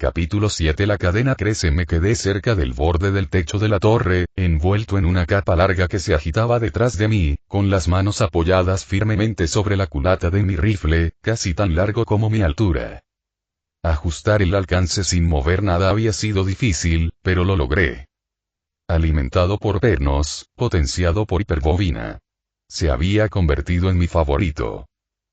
Capítulo 7. La cadena crece. Me quedé cerca del borde del techo de la torre, envuelto en una capa larga que se agitaba detrás de mí, con las manos apoyadas firmemente sobre la culata de mi rifle, casi tan largo como mi altura. Ajustar el alcance sin mover nada había sido difícil, pero lo logré. Alimentado por pernos, potenciado por hiperbobina. Se había convertido en mi favorito.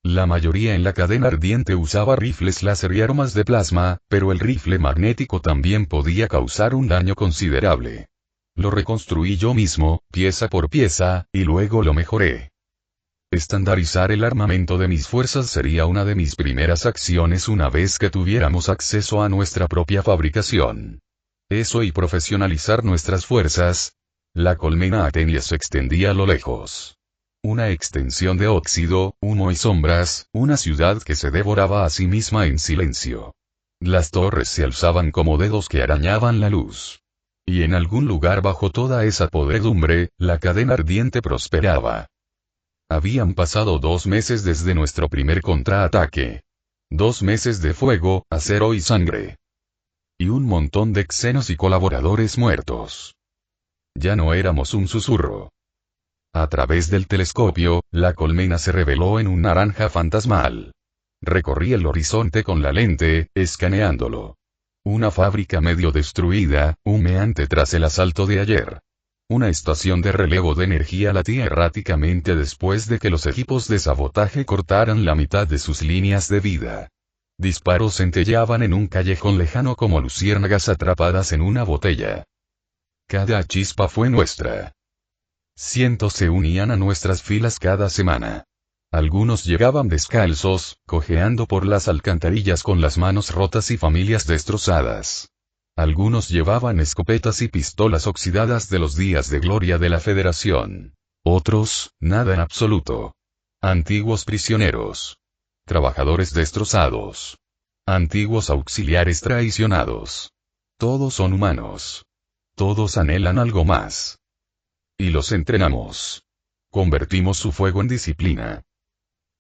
La mayoría en la cadena ardiente usaba rifles láser y armas de plasma, pero el rifle magnético también podía causar un daño considerable. Lo reconstruí yo mismo, pieza por pieza, y luego lo mejoré. Estandarizar el armamento de mis fuerzas sería una de mis primeras acciones una vez que tuviéramos acceso a nuestra propia fabricación. Eso y profesionalizar nuestras fuerzas. La colmena Atenia se extendía a lo lejos. Una extensión de óxido, humo y sombras, una ciudad que se devoraba a sí misma en silencio. Las torres se alzaban como dedos que arañaban la luz. Y en algún lugar bajo toda esa podredumbre, la cadena ardiente prosperaba. Habían pasado 2 meses desde nuestro primer contraataque. 2 meses de fuego, acero y sangre. Y un montón de xenos y colaboradores muertos. Ya no éramos un susurro. A través del telescopio, la colmena se reveló en un naranja fantasmal. Recorrí el horizonte con la lente, escaneándolo. Una fábrica medio destruida, humeante tras el asalto de ayer. Una estación de relevo de energía latía erráticamente después de que los equipos de sabotaje cortaran la mitad de sus líneas de vida. Disparos centelleaban en un callejón lejano como luciérnagas atrapadas en una botella. Cada chispa fue nuestra. Cientos se unían a nuestras filas cada semana. Algunos llegaban descalzos, cojeando por las alcantarillas con las manos rotas y familias destrozadas. Algunos llevaban escopetas y pistolas oxidadas de los días de gloria de la Federación. Otros, nada en absoluto. Antiguos prisioneros. Trabajadores destrozados. Antiguos auxiliares traicionados. Todos son humanos. Todos anhelan algo más. Y los entrenamos. Convertimos su fuego en disciplina.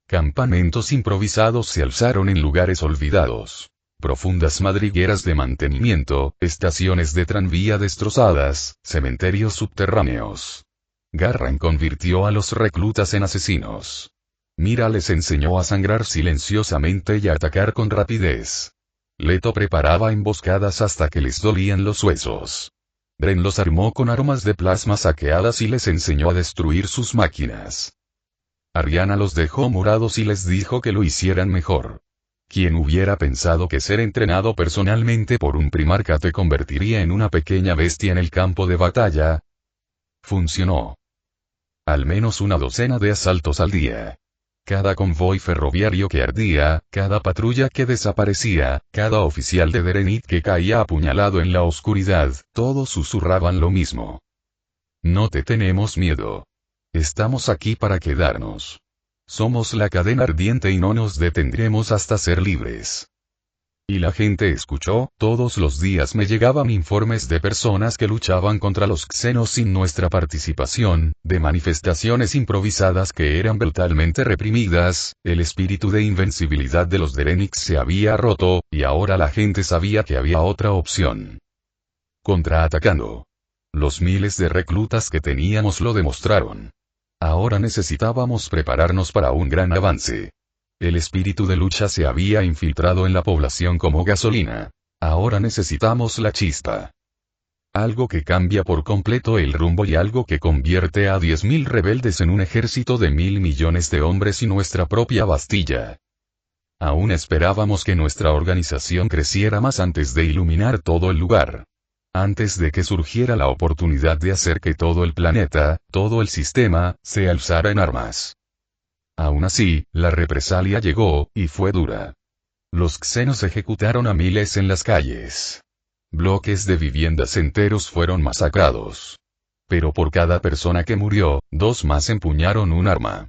Campamentos improvisados se alzaron en lugares olvidados. Profundas madrigueras de mantenimiento, estaciones de tranvía destrozadas, cementerios subterráneos. Garran convirtió a los reclutas en asesinos. Mira les enseñó a sangrar silenciosamente y a atacar con rapidez. Leto preparaba emboscadas hasta que les dolían los huesos. Dren los armó con armas de plasma saqueadas y les enseñó a destruir sus máquinas. Ariana los dejó morados y les dijo que lo hicieran mejor. ¿Quién hubiera pensado que ser entrenado personalmente por un primarca te convertiría en una pequeña bestia en el campo de batalla? Funcionó. Al menos una docena de asaltos al día. Cada convoy ferroviario que ardía, cada patrulla que desaparecía, cada oficial de Derenit que caía apuñalado en la oscuridad, todos susurraban lo mismo. No te tenemos miedo. Estamos aquí para quedarnos. Somos la cadena ardiente y no nos detendremos hasta ser libres. Y la gente escuchó. Todos los días me llegaban informes de personas que luchaban contra los xenos sin nuestra participación, de manifestaciones improvisadas que eran brutalmente reprimidas. El espíritu de invencibilidad de los Derenix se había roto, y ahora la gente sabía que había otra opción. Contraatacando. Los miles de reclutas que teníamos lo demostraron. Ahora necesitábamos prepararnos para un gran avance. El espíritu de lucha se había infiltrado en la población como gasolina. Ahora necesitamos la chispa. Algo que cambia por completo el rumbo y algo que convierte a 10.000 rebeldes en un ejército de 1.000 millones de hombres y nuestra propia Bastilla. Aún esperábamos que nuestra organización creciera más antes de iluminar todo el lugar. Antes de que surgiera la oportunidad de hacer que todo el planeta, todo el sistema, se alzara en armas. Aún así, la represalia llegó, y fue dura. Los xenos ejecutaron a miles en las calles. Bloques de viviendas enteros fueron masacrados. Pero por cada persona que murió, 2 más empuñaron un arma.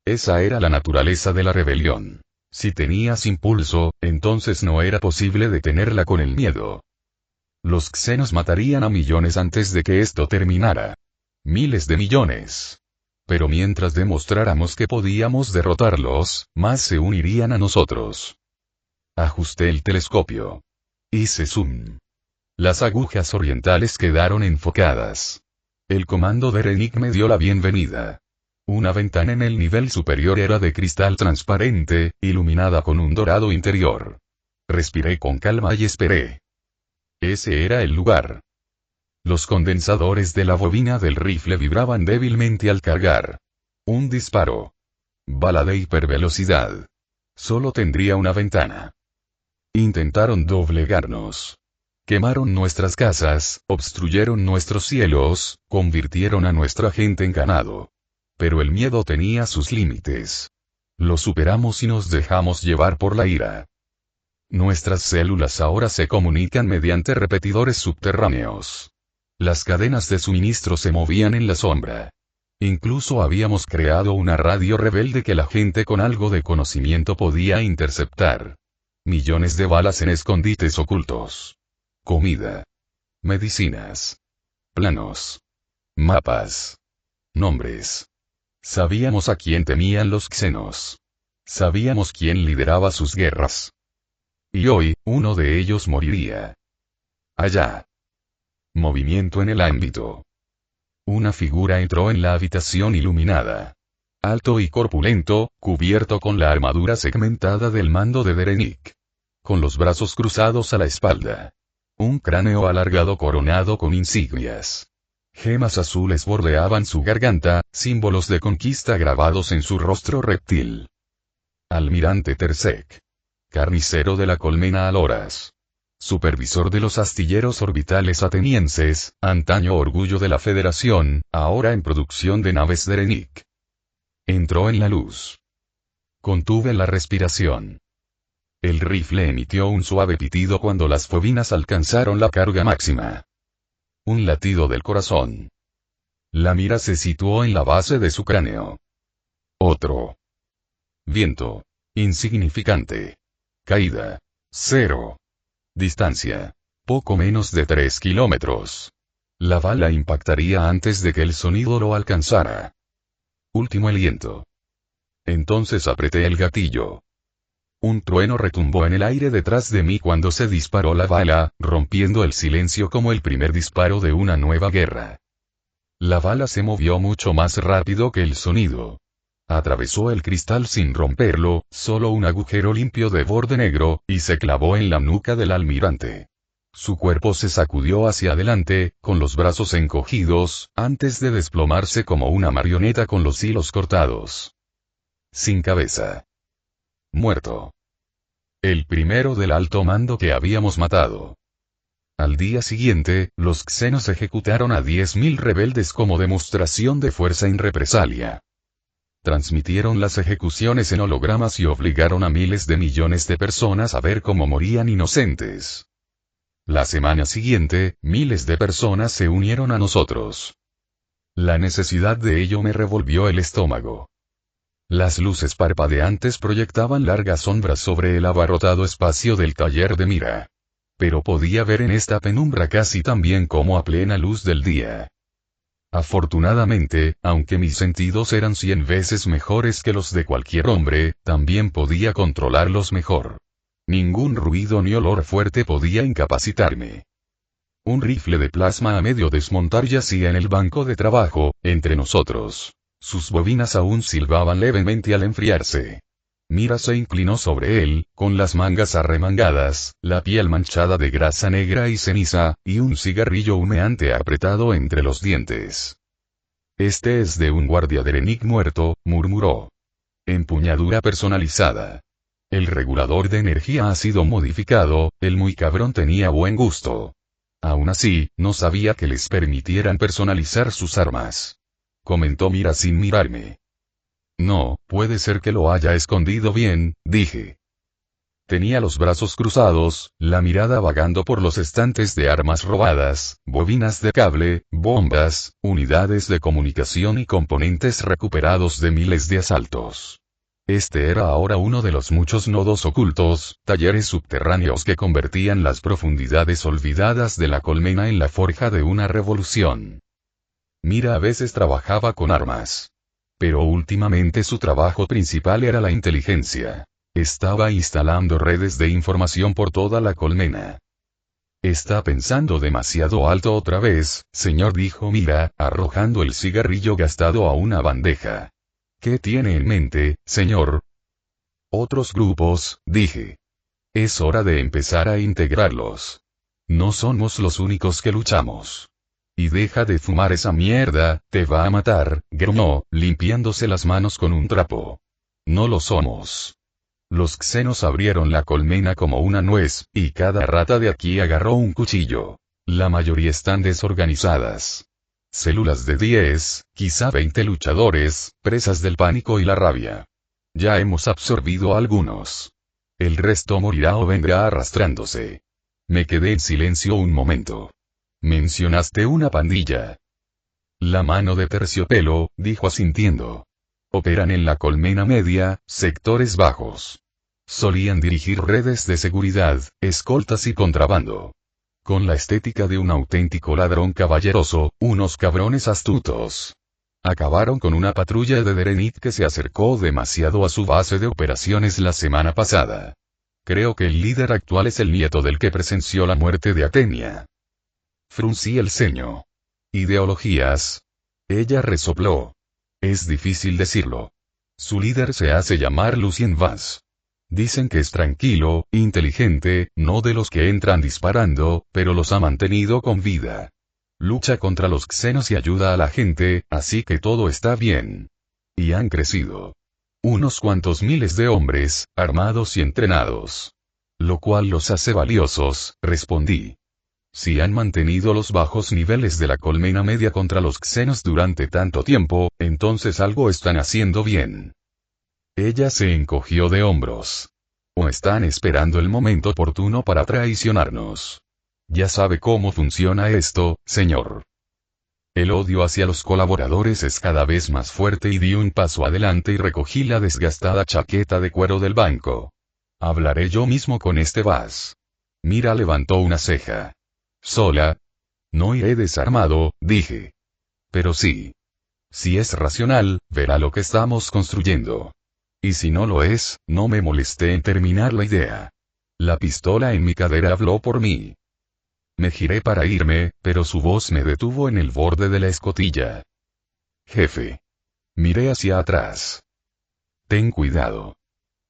Esa era la naturaleza de la rebelión. Si tenías impulso, entonces no era posible detenerla con el miedo. Los xenos matarían a millones antes de que esto terminara. Miles de millones. Pero mientras demostráramos que podíamos derrotarlos, más se unirían a nosotros. Ajusté el telescopio. Hice zoom. Las agujas orientales quedaron enfocadas. El comando de Renick me dio la bienvenida. Una ventana en el nivel superior era de cristal transparente, iluminada con un dorado interior. Respiré con calma y esperé. Ese era el lugar. Los condensadores de la bobina del rifle vibraban débilmente al cargar. Un disparo. Bala de hipervelocidad. Solo tendría una ventana. Intentaron doblegarnos. Quemaron nuestras casas, obstruyeron nuestros cielos, convirtieron a nuestra gente en ganado. Pero el miedo tenía sus límites. Lo superamos y nos dejamos llevar por la ira. Nuestras células ahora se comunican mediante repetidores subterráneos. Las cadenas de suministro se movían en la sombra. Incluso habíamos creado una radio rebelde que la gente con algo de conocimiento podía interceptar. Millones de balas en escondites ocultos. Comida. Medicinas. Planos. Mapas. Nombres. Sabíamos a quién temían los xenos. Sabíamos quién lideraba sus guerras. Y hoy, uno de ellos moriría. Allá. Movimiento en el ámbito. Una figura entró en la habitación iluminada. Alto y corpulento, cubierto con la armadura segmentada del mando de Derenick. Con los brazos cruzados a la espalda. Un cráneo alargado coronado con insignias. Gemas azules bordeaban su garganta, símbolos de conquista grabados en su rostro reptil. Almirante Tersek. Carnicero de la colmena Aloras. Supervisor de los astilleros orbitales atenienses, antaño orgullo de la Federación, ahora en producción de naves de Derenick. Entró en la luz. Contuve la respiración. El rifle emitió un suave pitido cuando las bobinas alcanzaron la carga máxima. Un latido del corazón. La mira se situó en la base de su cráneo. Otro. Viento. Insignificante. Caída. 0. Distancia. Poco menos de 3 kilómetros. La bala impactaría antes de que el sonido lo alcanzara. Último aliento. Entonces apreté el gatillo. Un trueno retumbó en el aire detrás de mí cuando se disparó la bala, rompiendo el silencio como el primer disparo de una nueva guerra. La bala se movió mucho más rápido que el sonido. Atravesó el cristal sin romperlo, solo un agujero limpio de borde negro, y se clavó en la nuca del almirante. Su cuerpo se sacudió hacia adelante, con los brazos encogidos, antes de desplomarse como una marioneta con los hilos cortados. Sin cabeza. Muerto. El primero del alto mando que habíamos matado. Al día siguiente, los xenos ejecutaron a 10.000 rebeldes como demostración de fuerza en represalia. Transmitieron las ejecuciones en hologramas y obligaron a miles de millones de personas a ver cómo morían inocentes. La semana siguiente, miles de personas se unieron a nosotros. La necesidad de ello me revolvió el estómago. Las luces parpadeantes proyectaban largas sombras sobre el abarrotado espacio del taller de Mira. Pero podía ver en esta penumbra casi tan bien como a plena luz del día. Afortunadamente, aunque mis sentidos eran 100 veces mejores que los de cualquier hombre, también podía controlarlos mejor. Ningún ruido ni olor fuerte podía incapacitarme. Un rifle de plasma a medio desmontar yacía en el banco de trabajo, entre nosotros. Sus bobinas aún silbaban levemente al enfriarse. Mira se inclinó sobre él, con las mangas arremangadas, la piel manchada de grasa negra y ceniza, y un cigarrillo humeante apretado entre los dientes. Este es de un guardia de Derenick muerto, murmuró. Empuñadura personalizada. El regulador de energía ha sido modificado, el muy cabrón tenía buen gusto. Aún así, no sabía que les permitieran personalizar sus armas. Comentó Mira sin mirarme. No, puede ser que lo haya escondido bien, dije. Tenía los brazos cruzados, la mirada vagando por los estantes de armas robadas, bobinas de cable, bombas, unidades de comunicación y componentes recuperados de miles de asaltos. Este era ahora uno de los muchos nodos ocultos, talleres subterráneos que convertían las profundidades olvidadas de la colmena en la forja de una revolución. Mira a veces trabajaba con armas. Pero últimamente su trabajo principal era la inteligencia. Estaba instalando redes de información por toda la colmena. Está pensando demasiado alto otra vez, señor, dijo Mira, arrojando el cigarrillo gastado a una bandeja. ¿Qué tiene en mente, señor? Otros grupos, dije. Es hora de empezar a integrarlos. No somos los únicos que luchamos. Y deja de fumar esa mierda, te va a matar, gruñó, limpiándose las manos con un trapo. No lo somos. Los xenos abrieron la colmena como una nuez, y cada rata de aquí agarró un cuchillo. La mayoría están desorganizadas. Células de 10, quizá 20 luchadores, presas del pánico y la rabia. Ya hemos absorbido a algunos. El resto morirá o vendrá arrastrándose. Me quedé en silencio un momento. Mencionaste una pandilla. La mano de Terciopelo, dijo asintiendo. Operan en la colmena media, sectores bajos. Solían dirigir redes de seguridad, escoltas y contrabando. Con la estética de un auténtico ladrón caballeroso, unos cabrones astutos. Acabaron con una patrulla de Derenit que se acercó demasiado a su base de operaciones la semana pasada. Creo que el líder actual es el nieto del que presenció la muerte de Atenia. Fruncí el ceño. Ideologías. Ella resopló. Es difícil decirlo. Su líder se hace llamar Lucien Vaz. Dicen que es tranquilo, inteligente, no de los que entran disparando, pero los ha mantenido con vida. Lucha contra los xenos y ayuda a la gente, así que todo está bien. Y han crecido. Unos cuantos miles de hombres, armados y entrenados. Lo cual los hace valiosos, respondí. Si han mantenido los bajos niveles de la colmena media contra los xenos durante tanto tiempo, entonces algo están haciendo bien. Ella se encogió de hombros. O están esperando el momento oportuno para traicionarnos. Ya sabe cómo funciona esto, señor. El odio hacia los colaboradores es cada vez más fuerte y di un paso adelante y recogí la desgastada chaqueta de cuero del banco. Hablaré yo mismo con este Vaz. Mira levantó una ceja. ¿Sola? No iré desarmado, dije. Pero sí. Si es racional, verá lo que estamos construyendo. Y si no lo es, no me molesté en terminar la idea. La pistola en mi cadera habló por mí. Me giré para irme, pero su voz me detuvo en el borde de la escotilla. Jefe. Miré hacia atrás. Ten cuidado.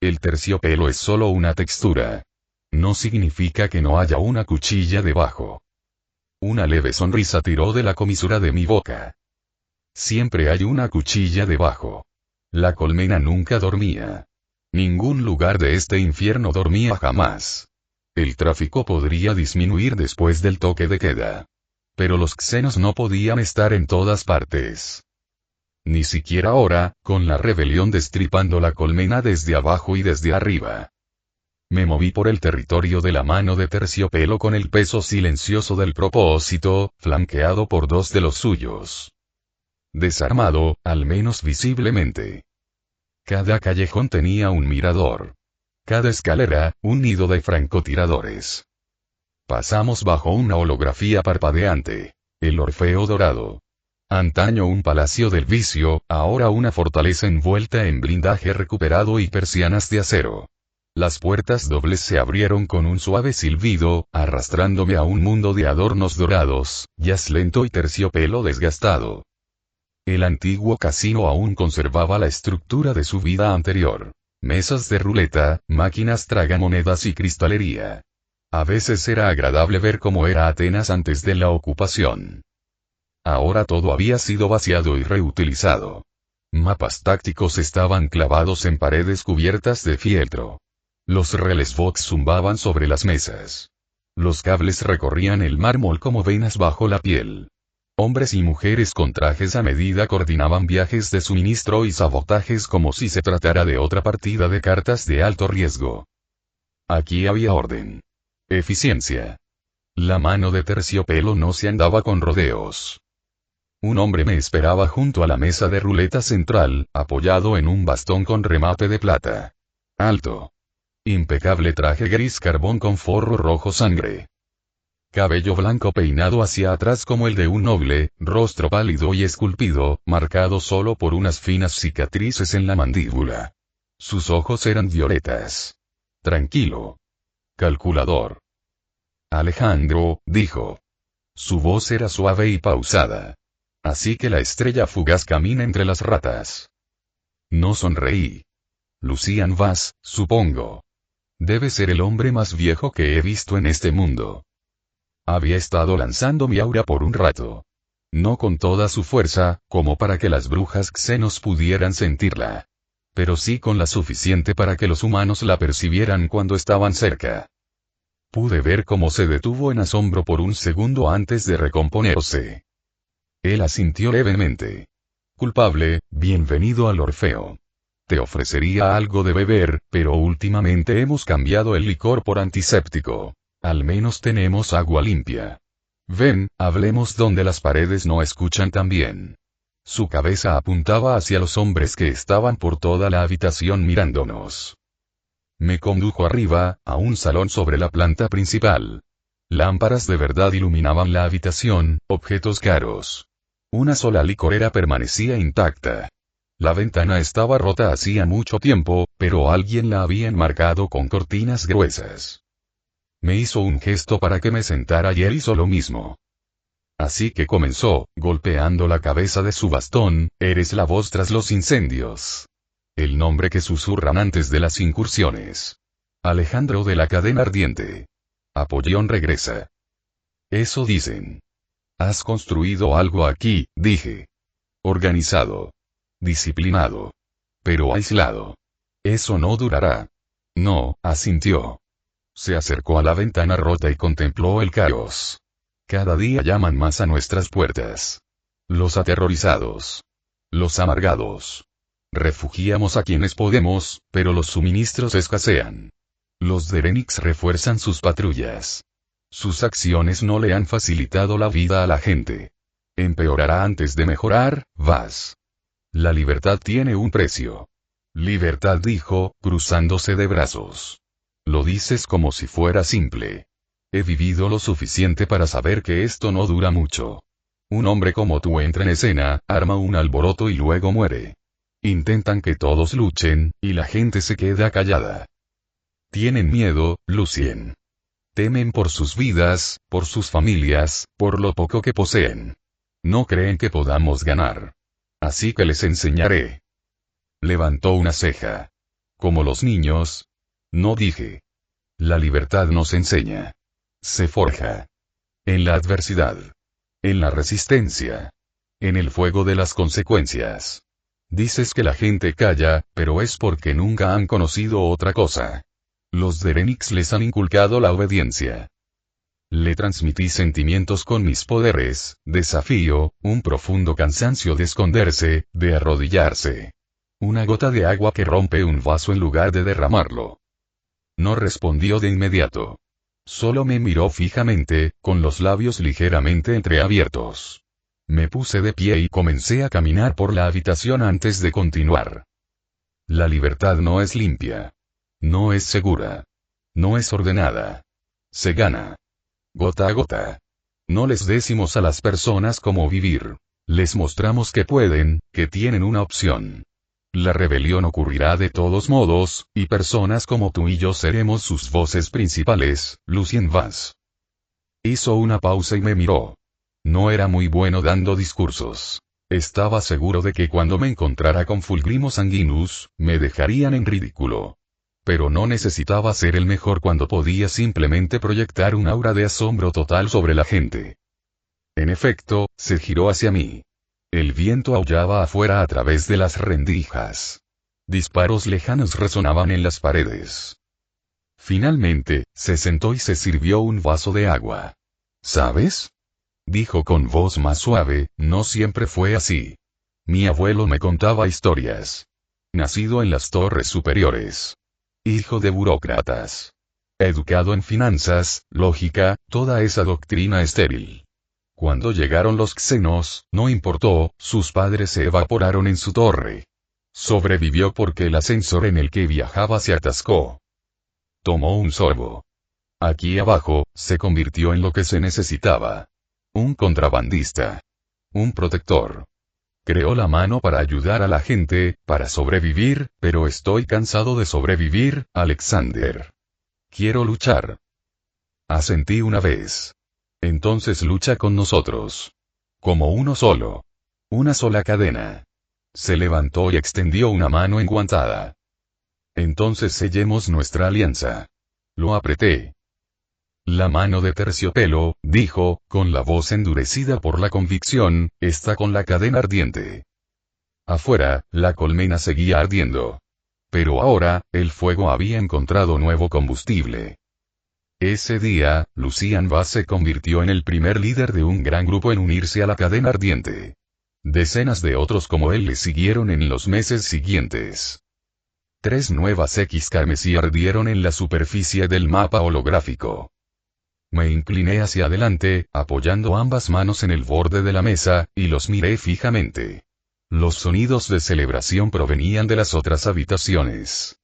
El terciopelo es solo una textura. No significa que no haya una cuchilla debajo. Una leve sonrisa tiró de la comisura de mi boca. Siempre hay una cuchilla debajo. La colmena nunca dormía. Ningún lugar de este infierno dormía jamás. El tráfico podría disminuir después del toque de queda. Pero los xenos no podían estar en todas partes. Ni siquiera ahora, con la rebelión destripando la colmena desde abajo y desde arriba. Me moví por el territorio de la mano de Terciopelo con el peso silencioso del propósito, flanqueado por dos de los suyos. Desarmado, al menos visiblemente. Cada callejón tenía un mirador. Cada escalera, un nido de francotiradores. Pasamos bajo una holografía parpadeante. El Orfeo Dorado. Antaño un palacio del vicio, ahora una fortaleza envuelta en blindaje recuperado y persianas de acero. Las puertas dobles se abrieron con un suave silbido, arrastrándome a un mundo de adornos dorados, jazz lento y terciopelo desgastado. El antiguo casino aún conservaba la estructura de su vida anterior. Mesas de ruleta, máquinas tragamonedas y cristalería. A veces era agradable ver cómo era Atenas antes de la ocupación. Ahora todo había sido vaciado y reutilizado. Mapas tácticos estaban clavados en paredes cubiertas de fieltro. Los relés Vox zumbaban sobre las mesas. Los cables recorrían el mármol como venas bajo la piel. Hombres y mujeres con trajes a medida coordinaban viajes de suministro y sabotajes como si se tratara de otra partida de cartas de alto riesgo. Aquí había orden. Eficiencia. La mano de Terciopelo no se andaba con rodeos. Un hombre me esperaba junto a la mesa de ruleta central, apoyado en un bastón con remate de plata. Alto. Impecable traje gris carbón con forro rojo sangre. Cabello blanco peinado hacia atrás como el de un noble, rostro pálido y esculpido, marcado solo por unas finas cicatrices en la mandíbula. Sus ojos eran violetas. Tranquilo. Calculador. Alejandro, dijo. Su voz era suave y pausada. Así que la estrella fugaz camina entre las ratas. No sonreí. Lucian Vaz, supongo. Debe ser el hombre más viejo que he visto en este mundo. Había estado lanzando mi aura por un rato. No con toda su fuerza, como para que las brujas xenos pudieran sentirla. Pero sí con la suficiente para que los humanos la percibieran cuando estaban cerca. Pude ver cómo se detuvo en asombro por un segundo antes de recomponerse. Él asintió levemente. Culpable, bienvenido al Orfeo. Te ofrecería algo de beber, pero últimamente hemos cambiado el licor por antiséptico. Al menos tenemos agua limpia. Ven, hablemos donde las paredes no escuchan tan bien. Su cabeza apuntaba hacia los hombres que estaban por toda la habitación mirándonos. Me condujo arriba, a un salón sobre la planta principal. Lámparas de verdad iluminaban la habitación, objetos caros. Una sola licorera permanecía intacta. La ventana estaba rota hacía mucho tiempo, pero alguien la había enmarcado con cortinas gruesas. Me hizo un gesto para que me sentara y él hizo lo mismo. Así que comenzó, golpeando la cabeza de su bastón, eres la voz tras los incendios. El nombre que susurran antes de las incursiones. Alejandro de la cadena ardiente. Apollón regresa. Eso dicen. Has construido algo aquí, dije. Organizado. Disciplinado. Pero aislado. Eso no durará. No, asintió. Se acercó a la ventana rota y contempló el caos. Cada día llaman más a nuestras puertas. Los aterrorizados. Los amargados. Refugiamos a quienes podemos, pero los suministros escasean. Los Derenix refuerzan sus patrullas. Sus acciones no le han facilitado la vida a la gente. Empeorará antes de mejorar, Vaz. La libertad tiene un precio. Libertad, dijo, cruzándose de brazos. Lo dices como si fuera simple. He vivido lo suficiente para saber que esto no dura mucho. Un hombre como tú entra en escena, arma un alboroto y luego muere. Intentan que todos luchen, y la gente se queda callada. Tienen miedo, Lucien. Temen por sus vidas, por sus familias, por lo poco que poseen. No creen que podamos ganar. Así que les enseñaré. Levantó una ceja. Como los niños. No, dije. La libertad no se enseña. Se forja. En la adversidad. En la resistencia. En el fuego de las consecuencias. Dices que la gente calla, pero es porque nunca han conocido otra cosa. Los Derenix les han inculcado la obediencia. Le transmití sentimientos con mis poderes, desafío, un profundo cansancio de esconderse, de arrodillarse. Una gota de agua que rompe un vaso en lugar de derramarlo. No respondió de inmediato. Solo me miró fijamente, con los labios ligeramente entreabiertos. Me puse de pie y comencé a caminar por la habitación antes de continuar. La libertad no es limpia. No es segura. No es ordenada. Se gana. Gota a gota. No les decimos a las personas cómo vivir. Les mostramos que pueden, que tienen una opción. La rebelión ocurrirá de todos modos, y personas como tú y yo seremos sus voces principales, Lucien Vaz. Hizo una pausa y me miró. No era muy bueno dando discursos. Estaba seguro de que cuando me encontrara con Fulgrimo Sanguinus, me dejarían en ridículo. Pero no necesitaba ser el mejor cuando podía simplemente proyectar un aura de asombro total sobre la gente. En efecto, se giró hacia mí. El viento aullaba afuera a través de las rendijas. Disparos lejanos resonaban en las paredes. Finalmente, se sentó y se sirvió un vaso de agua. ¿Sabes? Dijo con voz más suave, no siempre fue así. Mi abuelo me contaba historias. Nacido en las torres superiores. Hijo de burócratas. Educado en finanzas, lógica, toda esa doctrina estéril. Cuando llegaron los xenos, no importó, sus padres se evaporaron en su torre. Sobrevivió porque el ascensor en el que viajaba se atascó. Tomó un sorbo. Aquí abajo, se convirtió en lo que se necesitaba. Un contrabandista. Un protector. Creó la mano para ayudar a la gente, para sobrevivir, pero estoy cansado de sobrevivir, Alexander. Quiero luchar. Asentí una vez. Entonces lucha con nosotros. Como uno solo. Una sola cadena. Se levantó y extendió una mano enguantada. Entonces sellemos nuestra alianza. Lo apreté. La mano de terciopelo, dijo, con la voz endurecida por la convicción, está con la cadena ardiente. Afuera, la colmena seguía ardiendo. Pero ahora, el fuego había encontrado nuevo combustible. Ese día, Lucian Bass se convirtió en el primer líder de un gran grupo en unirse a la cadena ardiente. Decenas de otros como él le siguieron en los meses siguientes. 3 nuevas X carmesí ardieron en la superficie del mapa holográfico. Me incliné hacia adelante, apoyando ambas manos en el borde de la mesa, y los miré fijamente. Los sonidos de celebración provenían de las otras habitaciones.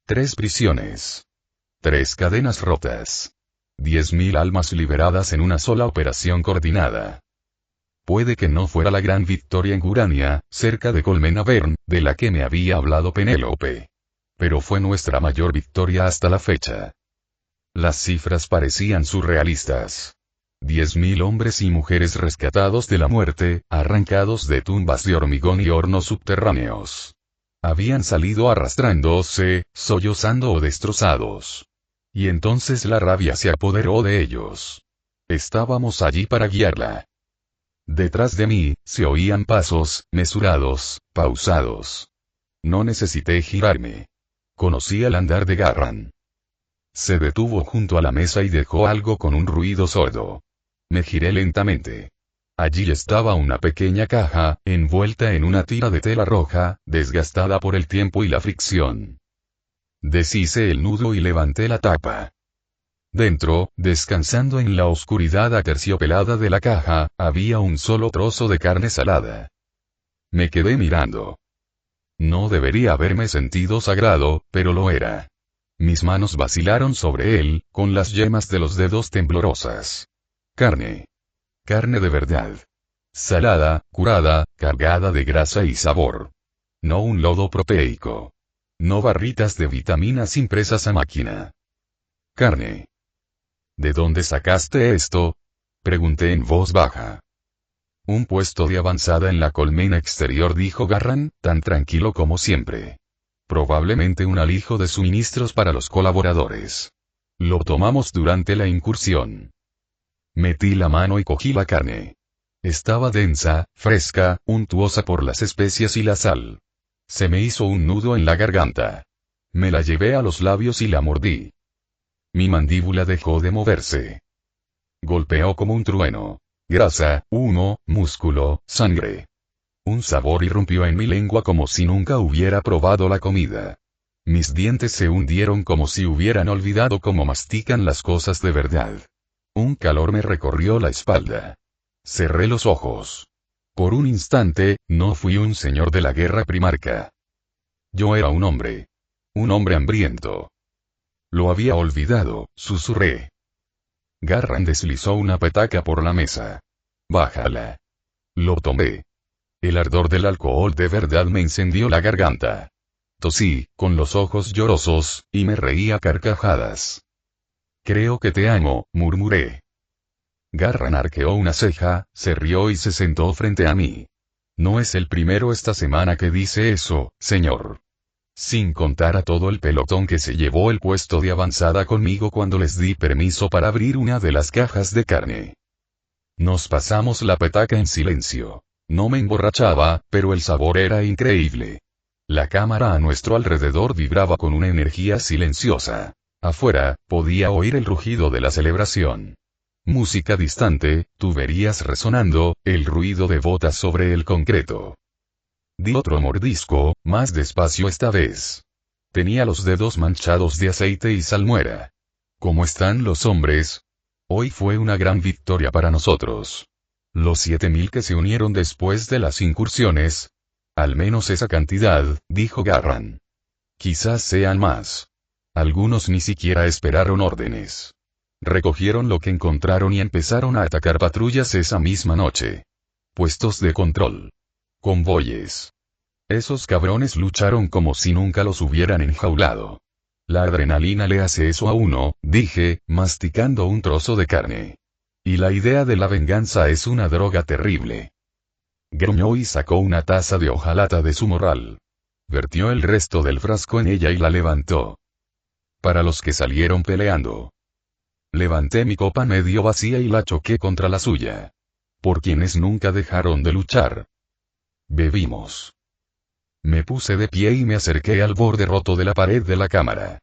3 prisiones. 3 cadenas rotas. 10.000 almas liberadas en una sola operación coordinada. Puede que no fuera la gran victoria en Urania, cerca de Colmenavern, de la que me había hablado Penélope. Pero fue nuestra mayor victoria hasta la fecha. Las cifras parecían surrealistas. 10.000 hombres y mujeres rescatados de la muerte, arrancados de tumbas de hormigón y hornos subterráneos. Habían salido arrastrándose, sollozando o destrozados. Y entonces la rabia se apoderó de ellos. Estábamos allí para guiarla. Detrás de mí, se oían pasos, mesurados, pausados. No necesité girarme. Conocí el andar de Garran. Se detuvo junto a la mesa y dejó algo con un ruido sordo. Me giré lentamente. Allí estaba una pequeña caja, envuelta en una tira de tela roja, desgastada por el tiempo y la fricción. Deshice el nudo y levanté la tapa. Dentro, descansando en la oscuridad aterciopelada de la caja, había un solo trozo de carne salada. Me quedé mirando. No debería haberme sentido sagrado, pero lo era. Mis manos vacilaron sobre él, con las yemas de los dedos temblorosas. Carne. Carne de verdad. Salada, curada, cargada de grasa y sabor. No un lodo proteico. No barritas de vitaminas impresas a máquina. Carne. ¿De dónde sacaste esto? Pregunté en voz baja. Un puesto de avanzada en la colmena exterior, dijo Garran, tan tranquilo como siempre. Probablemente un alijo de suministros para los colaboradores. Lo tomamos durante la incursión. Metí la mano y cogí la carne. Estaba densa, fresca, untuosa por las especias y la sal. Se me hizo un nudo en la garganta. Me la llevé a los labios y la mordí. Mi mandíbula dejó de moverse. Golpeó como un trueno. Grasa, humo, músculo, sangre. Un sabor irrumpió en mi lengua como si nunca hubiera probado la comida. Mis dientes se hundieron como si hubieran olvidado cómo mastican las cosas de verdad. Un calor me recorrió la espalda. Cerré los ojos. Por un instante, no fui un señor de la guerra primarca. Yo era un hombre. Un hombre hambriento. Lo había olvidado, susurré. Garran deslizó una petaca por la mesa. Bájala. Lo tomé. El ardor del alcohol de verdad me encendió la garganta. Tosí, con los ojos llorosos, y me reí a carcajadas. Creo que te amo, murmuré. Garran arqueó una ceja, se rió y se sentó frente a mí. No es el primero esta semana que dice eso, señor. Sin contar a todo el pelotón que se llevó el puesto de avanzada conmigo cuando les di permiso para abrir una de las cajas de carne. Nos pasamos la petaca en silencio. No me emborrachaba, pero el sabor era increíble. La cámara a nuestro alrededor vibraba con una energía silenciosa. Afuera, podía oír el rugido de la celebración. Música distante, tuberías resonando, el ruido de botas sobre el concreto. Di otro mordisco, más despacio esta vez. Tenía los dedos manchados de aceite y salmuera. ¿Cómo están los hombres? Hoy fue una gran victoria para nosotros. Los 7.000 que se unieron después de las incursiones. Al menos esa cantidad, dijo Garran. Quizás sean más. Algunos ni siquiera esperaron órdenes. Recogieron lo que encontraron y empezaron a atacar patrullas esa misma noche. Puestos de control. Convoyes. Esos cabrones lucharon como si nunca los hubieran enjaulado. La adrenalina le hace eso a uno, dije, masticando un trozo de carne. Y la idea de la venganza es una droga terrible. Gruñó y sacó una taza de hojalata de su morral. Vertió el resto del frasco en ella y la levantó. Para los que salieron peleando. Levanté mi copa medio vacía y la choqué contra la suya. Por quienes nunca dejaron de luchar. Bebimos. Me puse de pie y me acerqué al borde roto de la pared de la cámara.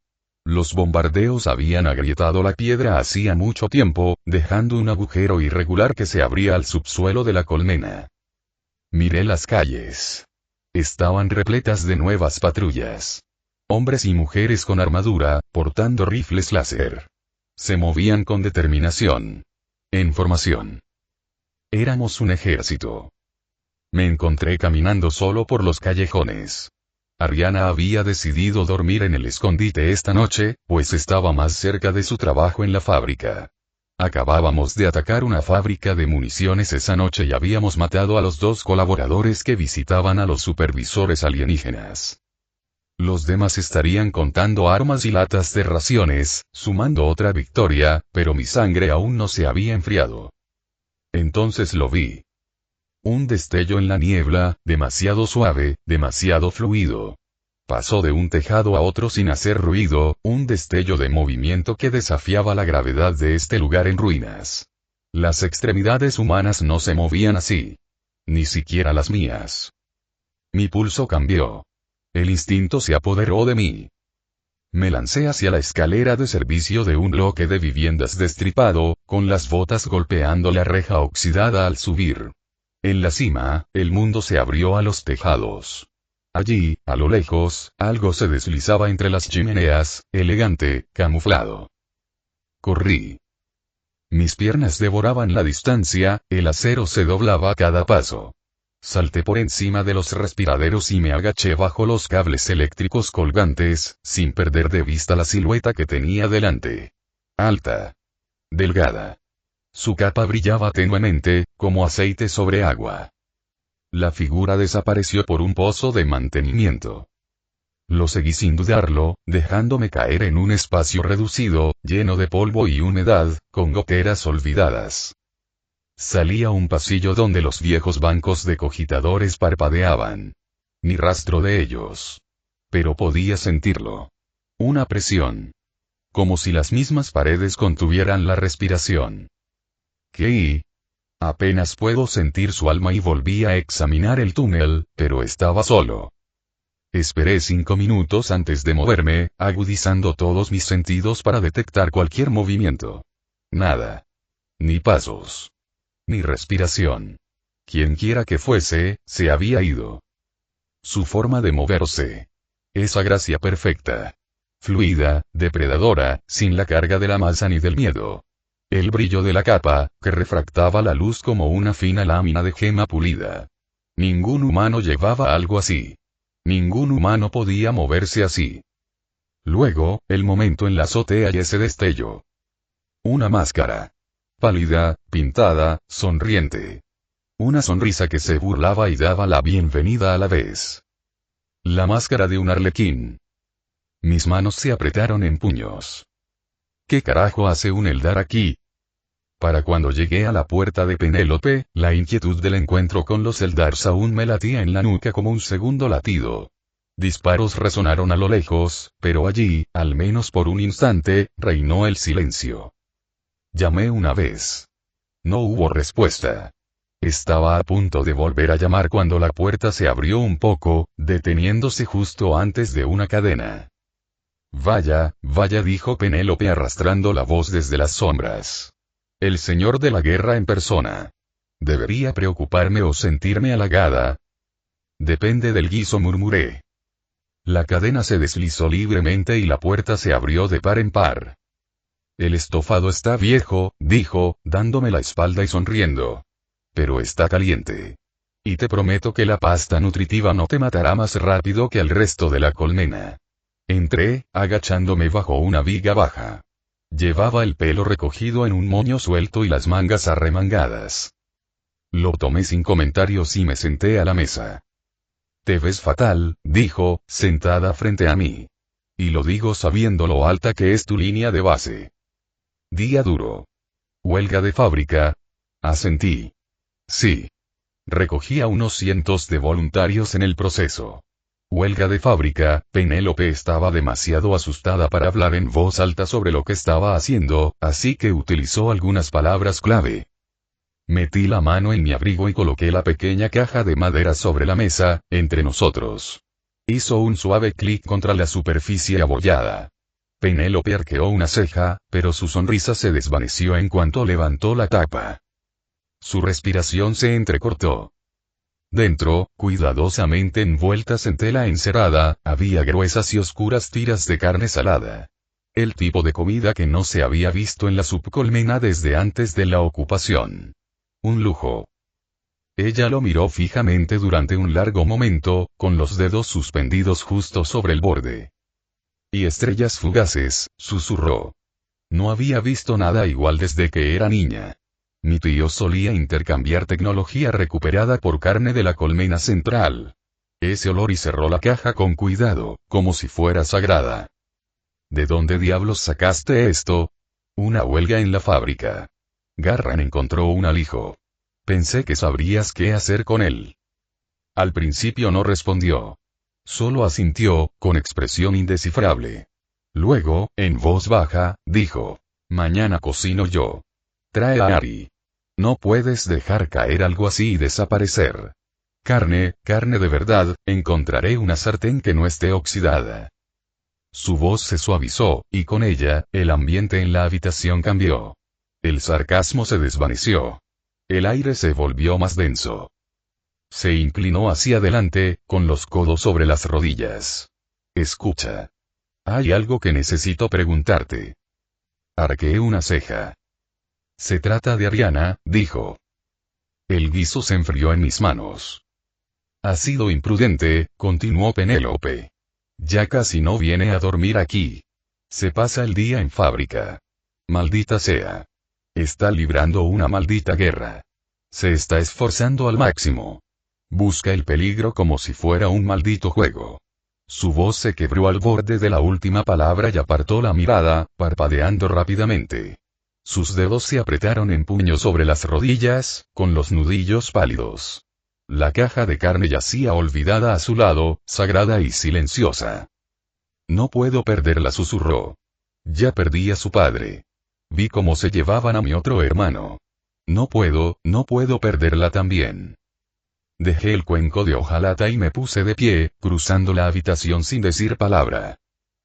Los bombardeos habían agrietado la piedra hacía mucho tiempo, dejando un agujero irregular que se abría al subsuelo de la colmena. Miré las calles. Estaban repletas de nuevas patrullas. Hombres y mujeres con armadura, portando rifles láser. Se movían con determinación. En formación. Éramos un ejército. Me encontré caminando solo por los callejones. Ariana había decidido dormir en el escondite esta noche, pues estaba más cerca de su trabajo en la fábrica. Acabábamos de atacar una fábrica de municiones esa noche y habíamos matado a los 2 colaboradores que visitaban a los supervisores alienígenas. Los demás estarían contando armas y latas de raciones, sumando otra victoria, pero mi sangre aún no se había enfriado. Entonces lo vi. Un destello en la niebla, demasiado suave, demasiado fluido. Pasó de un tejado a otro sin hacer ruido, un destello de movimiento que desafiaba la gravedad de este lugar en ruinas. Las extremidades humanas no se movían así. Ni siquiera las mías. Mi pulso cambió. El instinto se apoderó de mí. Me lancé hacia la escalera de servicio de un bloque de viviendas destripado, con las botas golpeando la reja oxidada al subir. En la cima, el mundo se abrió a los tejados. Allí, a lo lejos, algo se deslizaba entre las chimeneas, elegante, camuflado. Corrí. Mis piernas devoraban la distancia, el acero se doblaba a cada paso. Salté por encima de los respiraderos y me agaché bajo los cables eléctricos colgantes, sin perder de vista la silueta que tenía delante. Alta. Delgada. Su capa brillaba tenuemente, como aceite sobre agua. La figura desapareció por un pozo de mantenimiento. Lo seguí sin dudarlo, dejándome caer en un espacio reducido, lleno de polvo y humedad, con goteras olvidadas. Salí a un pasillo donde los viejos bancos de cogitadores parpadeaban. Ni rastro de ellos. Pero podía sentirlo. Una presión. Como si las mismas paredes contuvieran la respiración. ¿Qué? Apenas puedo sentir su alma y volví a examinar el túnel, pero estaba solo. Esperé 5 minutos antes de moverme, agudizando todos mis sentidos para detectar cualquier movimiento. Nada. Ni pasos. Ni respiración. Quienquiera que fuese, se había ido. Su forma de moverse. Esa gracia perfecta. Fluida, depredadora, sin la carga de la masa ni del miedo. El brillo de la capa, que refractaba la luz como una fina lámina de gema pulida. Ningún humano llevaba algo así. Ningún humano podía moverse así. Luego, el momento en la azotea y ese destello. Una máscara. Pálida, pintada, sonriente. Una sonrisa que se burlaba y daba la bienvenida a la vez. La máscara de un arlequín. Mis manos se apretaron en puños. ¿Qué carajo hace un Eldar aquí? Para cuando llegué a la puerta de Penélope, la inquietud del encuentro con los Eldars aún me latía en la nuca como un segundo latido. Disparos resonaron a lo lejos, pero allí, al menos por un instante, reinó el silencio. Llamé una vez. No hubo respuesta. Estaba a punto de volver a llamar cuando la puerta se abrió un poco, deteniéndose justo antes de una cadena. Vaya, vaya, dijo Penélope arrastrando la voz desde las sombras. El señor de la guerra en persona. ¿Debería preocuparme o sentirme halagada? Depende del guiso, murmuré. La cadena se deslizó libremente y la puerta se abrió de par en par. El estofado está viejo, dijo, dándome la espalda y sonriendo. Pero está caliente. Y te prometo que la pasta nutritiva no te matará más rápido que al resto de la colmena. Entré, agachándome bajo una viga baja. Llevaba el pelo recogido en un moño suelto y las mangas arremangadas. Lo tomé sin comentarios y me senté a la mesa. Te ves fatal, dijo, sentada frente a mí. Y lo digo sabiendo lo alta que es tu línea de base. Día duro. Huelga de fábrica. Asentí. Sí. Recogí a unos cientos de voluntarios en el proceso. Huelga de fábrica. Penélope estaba demasiado asustada para hablar en voz alta sobre lo que estaba haciendo, así que utilizó algunas palabras clave. Metí la mano en mi abrigo y coloqué la pequeña caja de madera sobre la mesa, entre nosotros. Hizo un suave clic contra la superficie abollada. Penélope arqueó una ceja, pero su sonrisa se desvaneció en cuanto levantó la tapa. Su respiración se entrecortó. Dentro, cuidadosamente envueltas en tela encerada, había gruesas y oscuras tiras de carne salada. El tipo de comida que no se había visto en la subcolmena desde antes de la ocupación. Un lujo. Ella lo miró fijamente durante un largo momento, con los dedos suspendidos justo sobre el borde. Y estrellas fugaces, susurró. No había visto nada igual desde que era niña. Mi tío solía intercambiar tecnología recuperada por carne de la colmena central. Ese olor, y cerró la caja con cuidado, como si fuera sagrada. ¿De dónde diablos sacaste esto? Una huelga en la fábrica. Garran encontró un alijo. Pensé que sabrías qué hacer con él. Al principio no respondió. Solo asintió, con expresión indescifrable. Luego, en voz baja, dijo. Mañana cocino yo. Trae a Ari. No puedes dejar caer algo así y desaparecer. Carne de verdad, encontraré una sartén que no esté oxidada. Su voz se suavizó, y con ella, el ambiente en la habitación cambió. El sarcasmo se desvaneció. El aire se volvió más denso. Se inclinó hacia adelante, con los codos sobre las rodillas. Escucha. Hay algo que necesito preguntarte. Arqueé una ceja. Se trata de Ariana, dijo. El guiso se enfrió en mis manos. Ha sido imprudente, continuó Penélope. Ya casi no viene a dormir aquí. Se pasa el día en fábrica. Maldita sea. Está librando una maldita guerra. Se está esforzando al máximo. Busca el peligro como si fuera un maldito juego. Su voz se quebró al borde de la última palabra y apartó la mirada, parpadeando rápidamente. Sus dedos se apretaron en puño sobre las rodillas, con los nudillos pálidos. La caja de carne yacía olvidada a su lado, sagrada y silenciosa. No puedo perderla, susurró. Ya perdí a su padre. Vi cómo se llevaban a mi otro hermano. No puedo perderla también. Dejé el cuenco de hojalata y me puse de pie, cruzando la habitación sin decir palabra.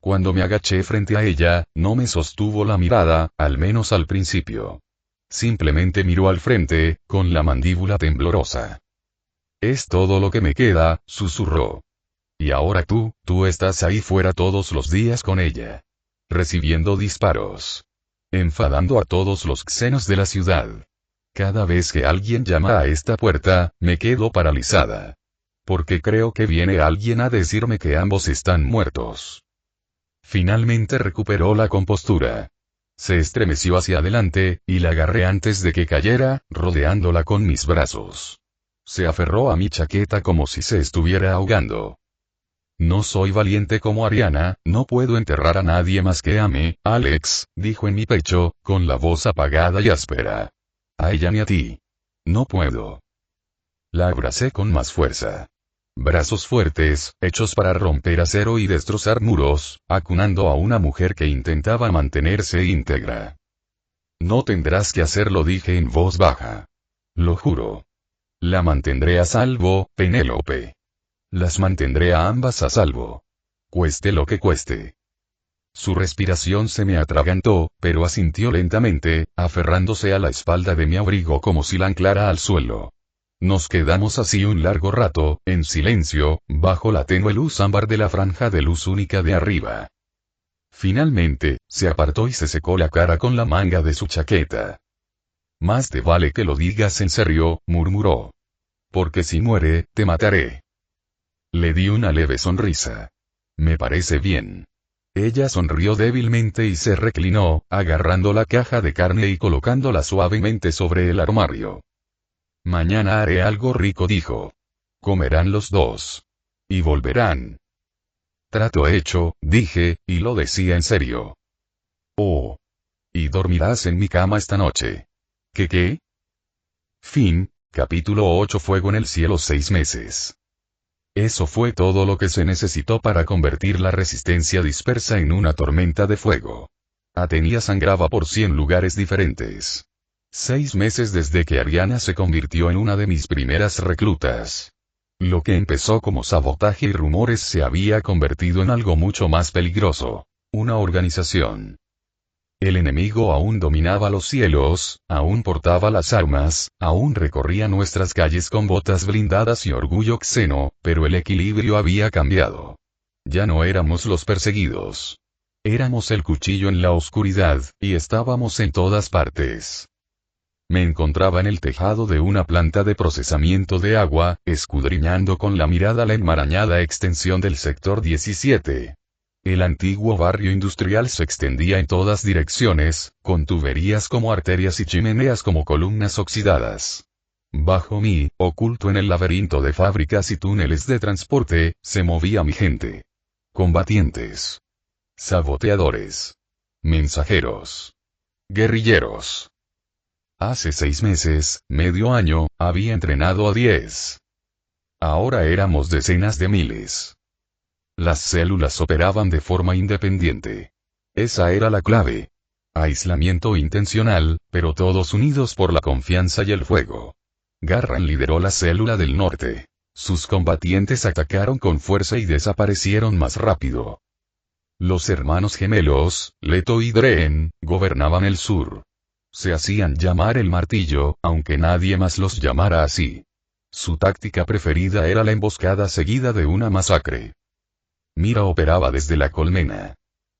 Cuando me agaché frente a ella, no me sostuvo la mirada, al menos al principio. Simplemente miró al frente, con la mandíbula temblorosa. Es todo lo que me queda, susurró. Y ahora tú estás ahí fuera todos los días con ella. Recibiendo disparos. Enfadando a todos los xenos de la ciudad. Cada vez que alguien llama a esta puerta, me quedo paralizada. Porque creo que viene alguien a decirme que ambos están muertos. Finalmente recuperó la compostura. Se estremeció hacia adelante, y la agarré antes de que cayera, rodeándola con mis brazos. Se aferró a mi chaqueta como si se estuviera ahogando. No soy valiente como Ariana, no puedo enterrar a nadie más que a mí, Alex, dijo en mi pecho, con la voz apagada y áspera. A ella ni a ti. No puedo. La abracé con más fuerza. Brazos fuertes, hechos para romper acero y destrozar muros, acunando a una mujer que intentaba mantenerse íntegra. No tendrás que hacerlo, dije en voz baja. Lo juro. La mantendré a salvo, Penélope. Las mantendré a ambas a salvo. Cueste lo que cueste. Su respiración se me atragantó, pero asintió lentamente, aferrándose a la espalda de mi abrigo como si la anclara al suelo. Nos quedamos así un largo rato, en silencio, bajo la tenue luz ámbar de la franja de luz única de arriba. Finalmente, se apartó y se secó la cara con la manga de su chaqueta. Más te vale que lo digas en serio, murmuró. Porque si muere, te mataré. Le di una leve sonrisa. Me parece bien. Ella sonrió débilmente y se reclinó, agarrando la caja de carne y colocándola suavemente sobre el armario. Mañana haré algo rico, dijo. Comerán los dos. Y volverán. Trato hecho, dije, y lo decía en serio. Oh. Y dormirás en mi cama esta noche. ¿Qué? Fin, capítulo 8. Fuego en el cielo. 6 meses. Eso fue todo lo que se necesitó para convertir la resistencia dispersa en una tormenta de fuego. Atenea sangraba por 100 lugares diferentes. 6 meses desde que Ariana se convirtió en una de mis primeras reclutas. Lo que empezó como sabotaje y rumores se había convertido en algo mucho más peligroso. Una organización. El enemigo aún dominaba los cielos, aún portaba las armas, aún recorría nuestras calles con botas blindadas y orgullo xeno, pero el equilibrio había cambiado. Ya no éramos los perseguidos. Éramos el cuchillo en la oscuridad, y estábamos en todas partes. Me encontraba en el tejado de una planta de procesamiento de agua, escudriñando con la mirada la enmarañada extensión del sector 17. El antiguo barrio industrial se extendía en todas direcciones, con tuberías como arterias y chimeneas como columnas oxidadas. Bajo mí, oculto en el laberinto de fábricas y túneles de transporte, se movía mi gente. Combatientes. Saboteadores. Mensajeros. Guerrilleros. Hace 6 meses, medio año, había entrenado a 10. Ahora éramos decenas de miles. Las células operaban de forma independiente. Esa era la clave. Aislamiento intencional, pero todos unidos por la confianza y el fuego. Garran lideró la célula del norte. Sus combatientes atacaron con fuerza y desaparecieron más rápido. Los hermanos gemelos, Leto y Dren, gobernaban el sur. Se hacían llamar el martillo, aunque nadie más los llamara así. Su táctica preferida era la emboscada seguida de una masacre. Mira operaba desde la colmena.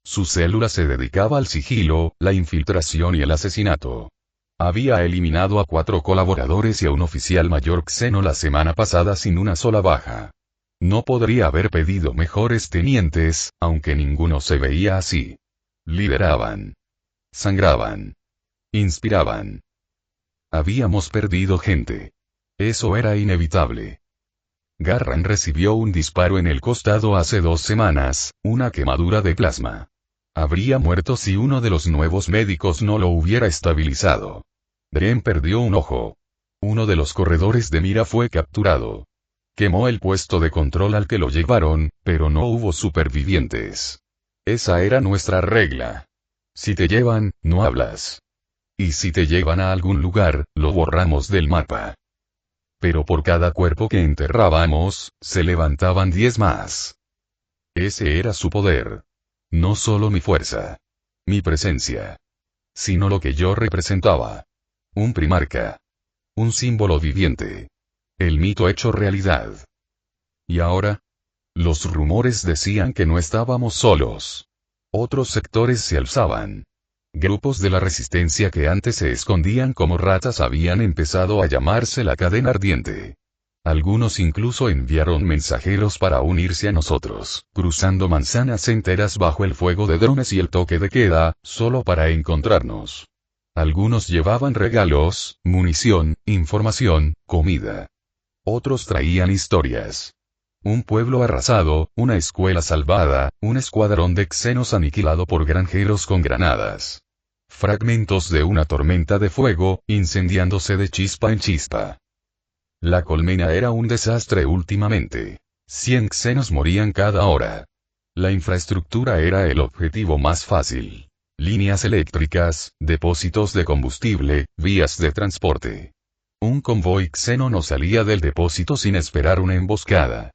Su célula se dedicaba al sigilo, la infiltración y el asesinato. Había eliminado a 4 colaboradores y a un oficial mayor xeno la semana pasada sin una sola baja. No podría haber pedido mejores tenientes, aunque ninguno se veía así. Lideraban. Sangraban. Inspiraban. Habíamos perdido gente. Eso era inevitable. Garran recibió un disparo en el costado hace 2 semanas, una quemadura de plasma. Habría muerto si uno de los nuevos médicos no lo hubiera estabilizado. Dren perdió un ojo. Uno de los corredores de mira fue capturado. Quemó el puesto de control al que lo llevaron, pero no hubo supervivientes. Esa era nuestra regla. Si te llevan, no hablas. Y si te llevan a algún lugar, lo borramos del mapa. Pero por cada cuerpo que enterrábamos, se levantaban 10 más. Ese era su poder. No solo mi fuerza. Mi presencia. Sino lo que yo representaba. Un primarca. Un símbolo viviente. El mito hecho realidad. ¿Y ahora? Los rumores decían que no estábamos solos. Otros sectores se alzaban. Grupos de la resistencia que antes se escondían como ratas habían empezado a llamarse la cadena ardiente. Algunos incluso enviaron mensajeros para unirse a nosotros, cruzando manzanas enteras bajo el fuego de drones y el toque de queda, solo para encontrarnos. Algunos llevaban regalos, munición, información, comida. Otros traían historias. Un pueblo arrasado, una escuela salvada, un escuadrón de xenos aniquilado por granjeros con granadas. Fragmentos de una tormenta de fuego, incendiándose de chispa en chispa. La colmena era un desastre últimamente. 100 xenos morían cada hora. La infraestructura era el objetivo más fácil. Líneas eléctricas, depósitos de combustible, vías de transporte. Un convoy xeno no salía del depósito sin esperar una emboscada.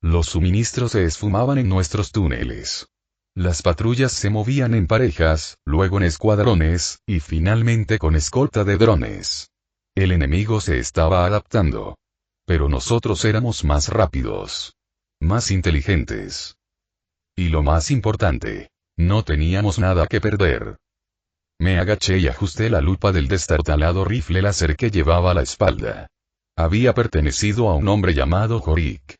Los suministros se esfumaban en nuestros túneles. Las patrullas se movían en parejas, luego en escuadrones, y finalmente con escolta de drones. El enemigo se estaba adaptando. Pero nosotros éramos más rápidos. Más inteligentes. Y lo más importante, no teníamos nada que perder. Me agaché y ajusté la lupa del destartalado rifle láser que llevaba a la espalda. Había pertenecido a un hombre llamado Jorik.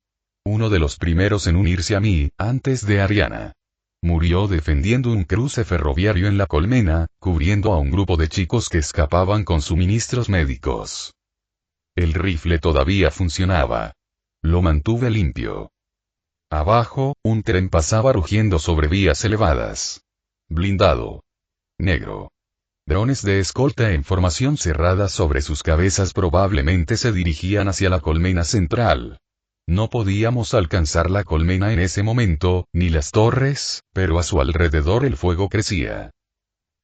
Uno de los primeros en unirse a mí, antes de Ariana. Murió defendiendo un cruce ferroviario en la colmena, cubriendo a un grupo de chicos que escapaban con suministros médicos. El rifle todavía funcionaba. Lo mantuve limpio. Abajo, un tren pasaba rugiendo sobre vías elevadas. Blindado. Negro. Drones de escolta en formación cerrada sobre sus cabezas probablemente se dirigían hacia la colmena central. No podíamos alcanzar la colmena en ese momento, ni las torres, pero a su alrededor el fuego crecía.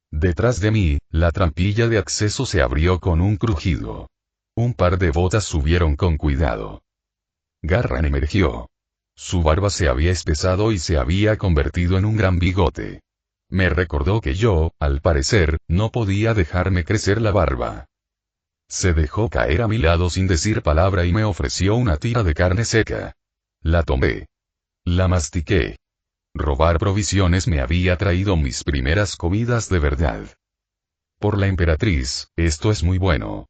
Detrás de mí, la trampilla de acceso se abrió con un crujido. Un par de botas subieron con cuidado. Garran emergió. Su barba se había espesado y se había convertido en un gran bigote. Me recordó que yo, al parecer, no podía dejarme crecer la barba. Se dejó caer a mi lado sin decir palabra y me ofreció una tira de carne seca. La tomé. La mastiqué. Robar provisiones me había traído mis primeras comidas de verdad. Por la emperatriz, esto es muy bueno.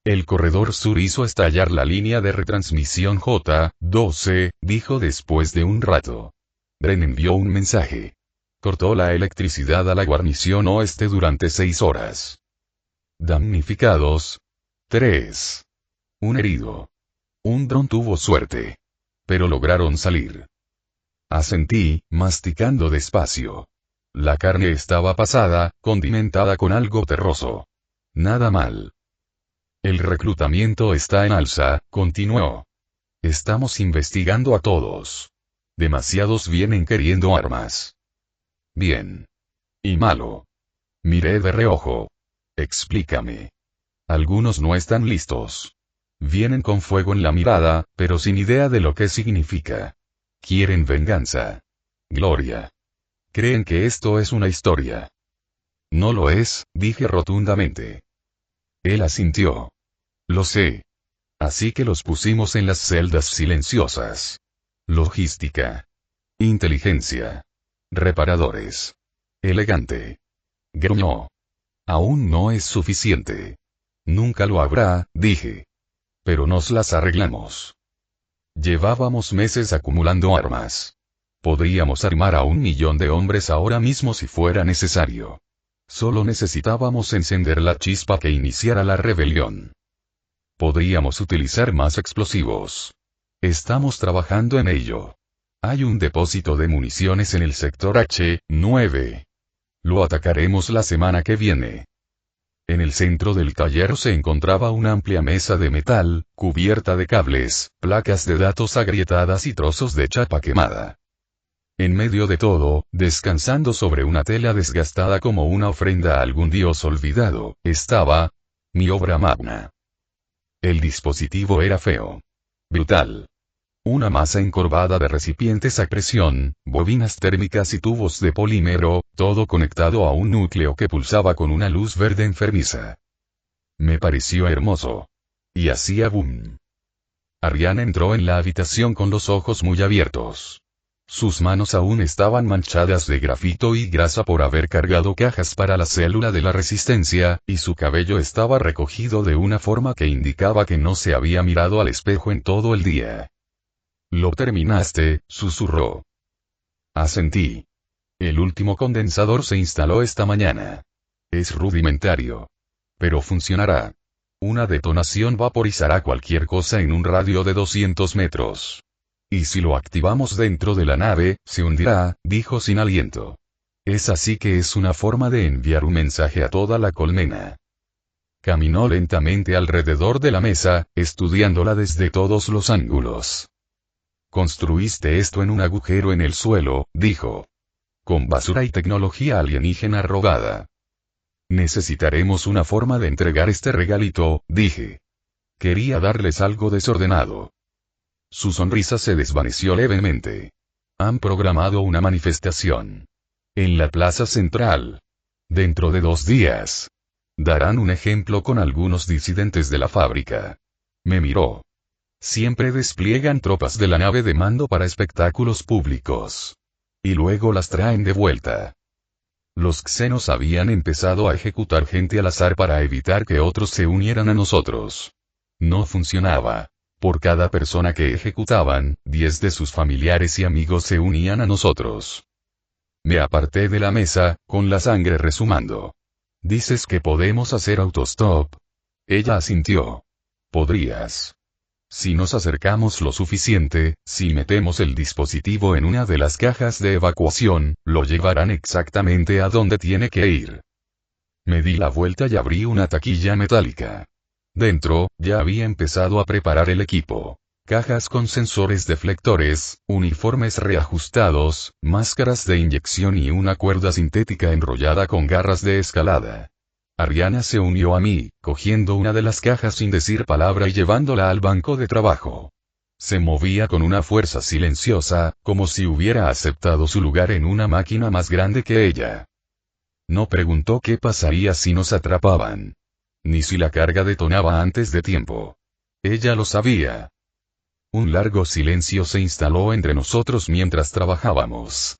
El corredor sur hizo estallar la línea de retransmisión J-12, dijo después de un rato. Dren envió un mensaje. Cortó la electricidad a la guarnición oeste durante 6 horas. Damnificados. 3. Un herido. Un dron tuvo suerte. Pero lograron salir. Asentí, masticando despacio. La carne estaba pasada, condimentada con algo terroso. Nada mal. El reclutamiento está en alza, continuó. Estamos investigando a todos. Demasiados vienen queriendo armas. Bien. Y malo. Miré de reojo. Explícame. Algunos no están listos. Vienen con fuego en la mirada, pero sin idea de lo que significa. Quieren venganza. Gloria. Creen que esto es una historia. No lo es, dije rotundamente. Él asintió. Lo sé. Así que los pusimos en las celdas silenciosas. Logística. Inteligencia. Reparadores. Elegante. Gruñó. Aún no es suficiente. Nunca lo habrá, dije. Pero nos las arreglamos. Llevábamos meses acumulando armas. Podríamos armar a 1 millón de hombres ahora mismo si fuera necesario. Solo necesitábamos encender la chispa que iniciara la rebelión. Podríamos utilizar más explosivos. Estamos trabajando en ello. Hay un depósito de municiones en el sector H-9. Lo atacaremos la semana que viene. En el centro del taller se encontraba una amplia mesa de metal, cubierta de cables, placas de datos agrietadas y trozos de chapa quemada. En medio de todo, descansando sobre una tela desgastada como una ofrenda a algún dios olvidado, estaba mi obra magna. El dispositivo era feo. Brutal. Una masa encorvada de recipientes a presión, bobinas térmicas y tubos de polímero, todo conectado a un núcleo que pulsaba con una luz verde enfermiza. Me pareció hermoso. Y hacía boom. Ariane entró en la habitación con los ojos muy abiertos. Sus manos aún estaban manchadas de grafito y grasa por haber cargado cajas para la célula de la resistencia, y su cabello estaba recogido de una forma que indicaba que no se había mirado al espejo en todo el día. «Lo terminaste», susurró. Asentí. El último condensador se instaló esta mañana. Es rudimentario. Pero funcionará. Una detonación vaporizará cualquier cosa en un radio de 200 metros. Y si lo activamos dentro de la nave, se hundirá, dijo sin aliento. Es así que es una forma de enviar un mensaje a toda la colmena. Caminó lentamente alrededor de la mesa, estudiándola desde todos los ángulos. Construiste esto en un agujero en el suelo, dijo. Con basura y tecnología alienígena robada. Necesitaremos una forma de entregar este regalito, dije. Quería darles algo desordenado. Su sonrisa se desvaneció levemente. Han programado una manifestación. En la plaza central. Dentro de 2 días. Darán un ejemplo con algunos disidentes de la fábrica. Me miró. Siempre despliegan tropas de la nave de mando para espectáculos públicos. Y luego las traen de vuelta. Los xenos habían empezado a ejecutar gente al azar para evitar que otros se unieran a nosotros. No funcionaba. Por cada persona que ejecutaban, 10 de sus familiares y amigos se unían a nosotros. Me aparté de la mesa, con la sangre resumando. ¿Dices que podemos hacer autostop? Ella asintió. ¿Podrías? Si nos acercamos lo suficiente, si metemos el dispositivo en una de las cajas de evacuación, lo llevarán exactamente a donde tiene que ir. Me di la vuelta y abrí una taquilla metálica. Dentro, ya había empezado a preparar el equipo. Cajas con sensores deflectores, uniformes reajustados, máscaras de inyección y una cuerda sintética enrollada con garras de escalada. Ariana se unió a mí, cogiendo una de las cajas sin decir palabra y llevándola al banco de trabajo. Se movía con una fuerza silenciosa, como si hubiera aceptado su lugar en una máquina más grande que ella. No preguntó qué pasaría si nos atrapaban. Ni si la carga detonaba antes de tiempo. Ella lo sabía. Un largo silencio se instaló entre nosotros mientras trabajábamos.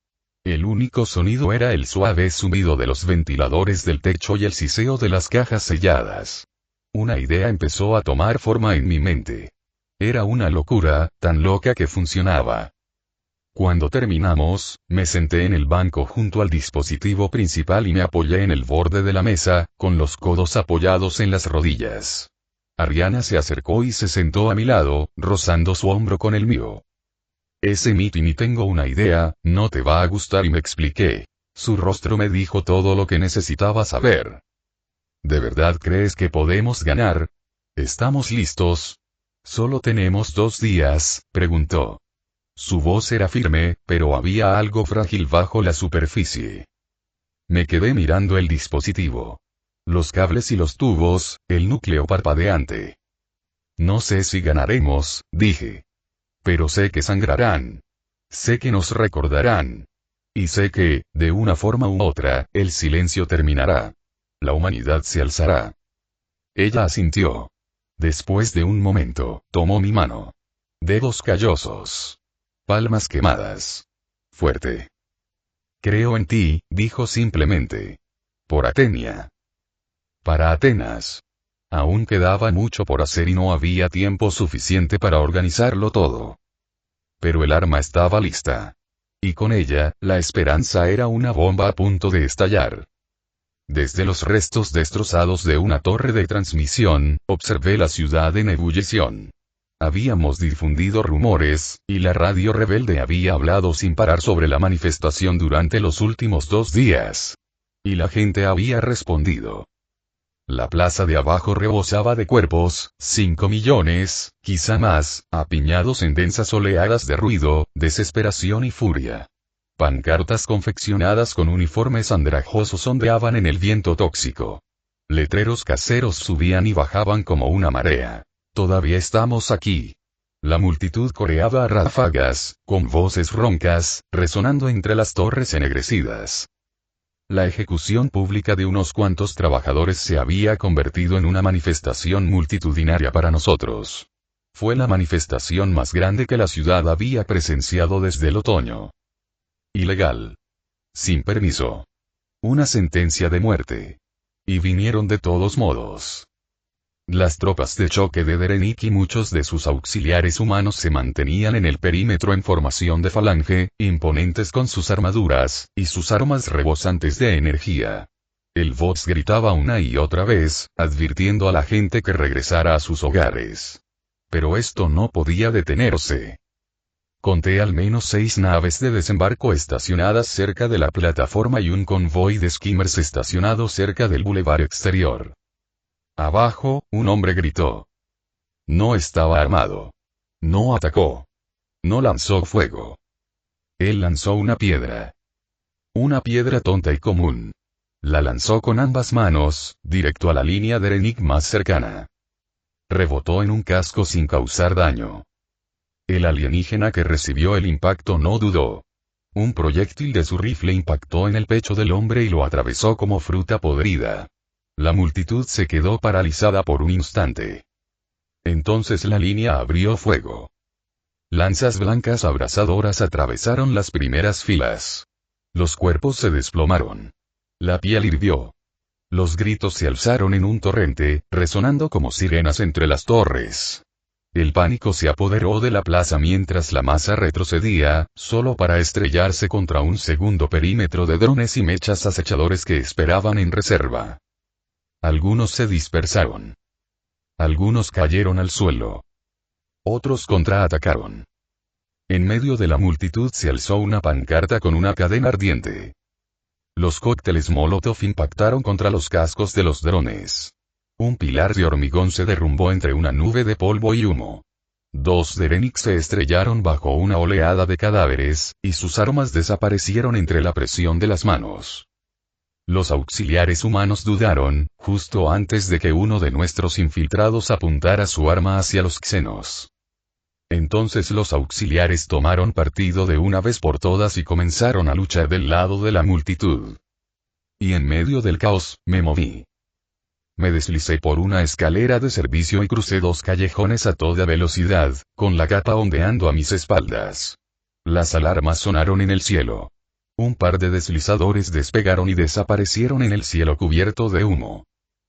El único sonido era el suave zumbido de los ventiladores del techo y el siseo de las cajas selladas. Una idea empezó a tomar forma en mi mente. Era una locura, tan loca que funcionaba. Cuando terminamos, me senté en el banco junto al dispositivo principal y me apoyé en el borde de la mesa, con los codos apoyados en las rodillas. Ariana se acercó y se sentó a mi lado, rozando su hombro con el mío. Ese meeting y tengo una idea, no te va a gustar y me expliqué. Su rostro me dijo todo lo que necesitaba saber. ¿De verdad crees que podemos ganar? ¿Estamos listos? ¿Solo tenemos 2 días?, preguntó. Su voz era firme, pero había algo frágil bajo la superficie. Me quedé mirando el dispositivo. Los cables y los tubos, el núcleo parpadeante. No sé si ganaremos, dije. Pero sé que sangrarán. Sé que nos recordarán. Y sé que, de una forma u otra, el silencio terminará. La humanidad se alzará. Ella asintió. Después de un momento, tomó mi mano. Dedos callosos. Palmas quemadas. Fuerte. Creo en ti, dijo simplemente. Por Atenia. Para Atenas. Aún quedaba mucho por hacer y no había tiempo suficiente para organizarlo todo. Pero el arma estaba lista. Y con ella, la esperanza era una bomba a punto de estallar. Desde los restos destrozados de una torre de transmisión, observé la ciudad en ebullición. Habíamos difundido rumores, y la radio rebelde había hablado sin parar sobre la manifestación durante los últimos 2 días. Y la gente había respondido. La plaza de abajo rebosaba de cuerpos, 5 millones, quizá más, apiñados en densas oleadas de ruido, desesperación y furia. Pancartas confeccionadas con uniformes andrajosos ondeaban en el viento tóxico. Letreros caseros subían y bajaban como una marea. Todavía estamos aquí. La multitud coreaba a ráfagas, con voces roncas, resonando entre las torres ennegrecidas. La ejecución pública de unos cuantos trabajadores se había convertido en una manifestación multitudinaria para nosotros. Fue la manifestación más grande que la ciudad había presenciado desde el otoño. Ilegal. Sin permiso. Una sentencia de muerte. Y vinieron de todos modos. Las tropas de choque de Derenik y muchos de sus auxiliares humanos se mantenían en el perímetro en formación de falange, imponentes con sus armaduras, y sus armas rebosantes de energía. El boss gritaba una y otra vez, advirtiendo a la gente que regresara a sus hogares. Pero esto no podía detenerse. Conté al menos 6 naves de desembarco estacionadas cerca de la plataforma y un convoy de skimmers estacionado cerca del bulevar exterior. Abajo, un hombre gritó. No estaba armado. No atacó. No lanzó fuego. Él lanzó una piedra. Una piedra tonta y común. La lanzó con ambas manos, directo a la línea de Derenik más cercana. Rebotó en un casco sin causar daño. El alienígena que recibió el impacto no dudó. Un proyectil de su rifle impactó en el pecho del hombre y lo atravesó como fruta podrida. La multitud se quedó paralizada por un instante. Entonces la línea abrió fuego. Lanzas blancas abrasadoras atravesaron las primeras filas. Los cuerpos se desplomaron. La piel hirvió. Los gritos se alzaron en un torrente, resonando como sirenas entre las torres. El pánico se apoderó de la plaza mientras la masa retrocedía, solo para estrellarse contra un segundo perímetro de drones y mechas acechadores que esperaban en reserva. Algunos se dispersaron. Algunos cayeron al suelo. Otros contraatacaron. En medio de la multitud se alzó una pancarta con una cadena ardiente. Los cócteles Molotov impactaron contra los cascos de los drones. Un pilar de hormigón se derrumbó entre una nube de polvo y humo. 2 Derenix se estrellaron bajo una oleada de cadáveres, y sus armas desaparecieron entre la presión de las manos. Los auxiliares humanos dudaron, justo antes de que uno de nuestros infiltrados apuntara su arma hacia los xenos. Entonces los auxiliares tomaron partido de una vez por todas y comenzaron a luchar del lado de la multitud. Y en medio del caos, me moví. Me deslicé por una escalera de servicio y crucé 2 callejones a toda velocidad, con la capa ondeando a mis espaldas. Las alarmas sonaron en el cielo. Un par de deslizadores despegaron y desaparecieron en el cielo cubierto de humo.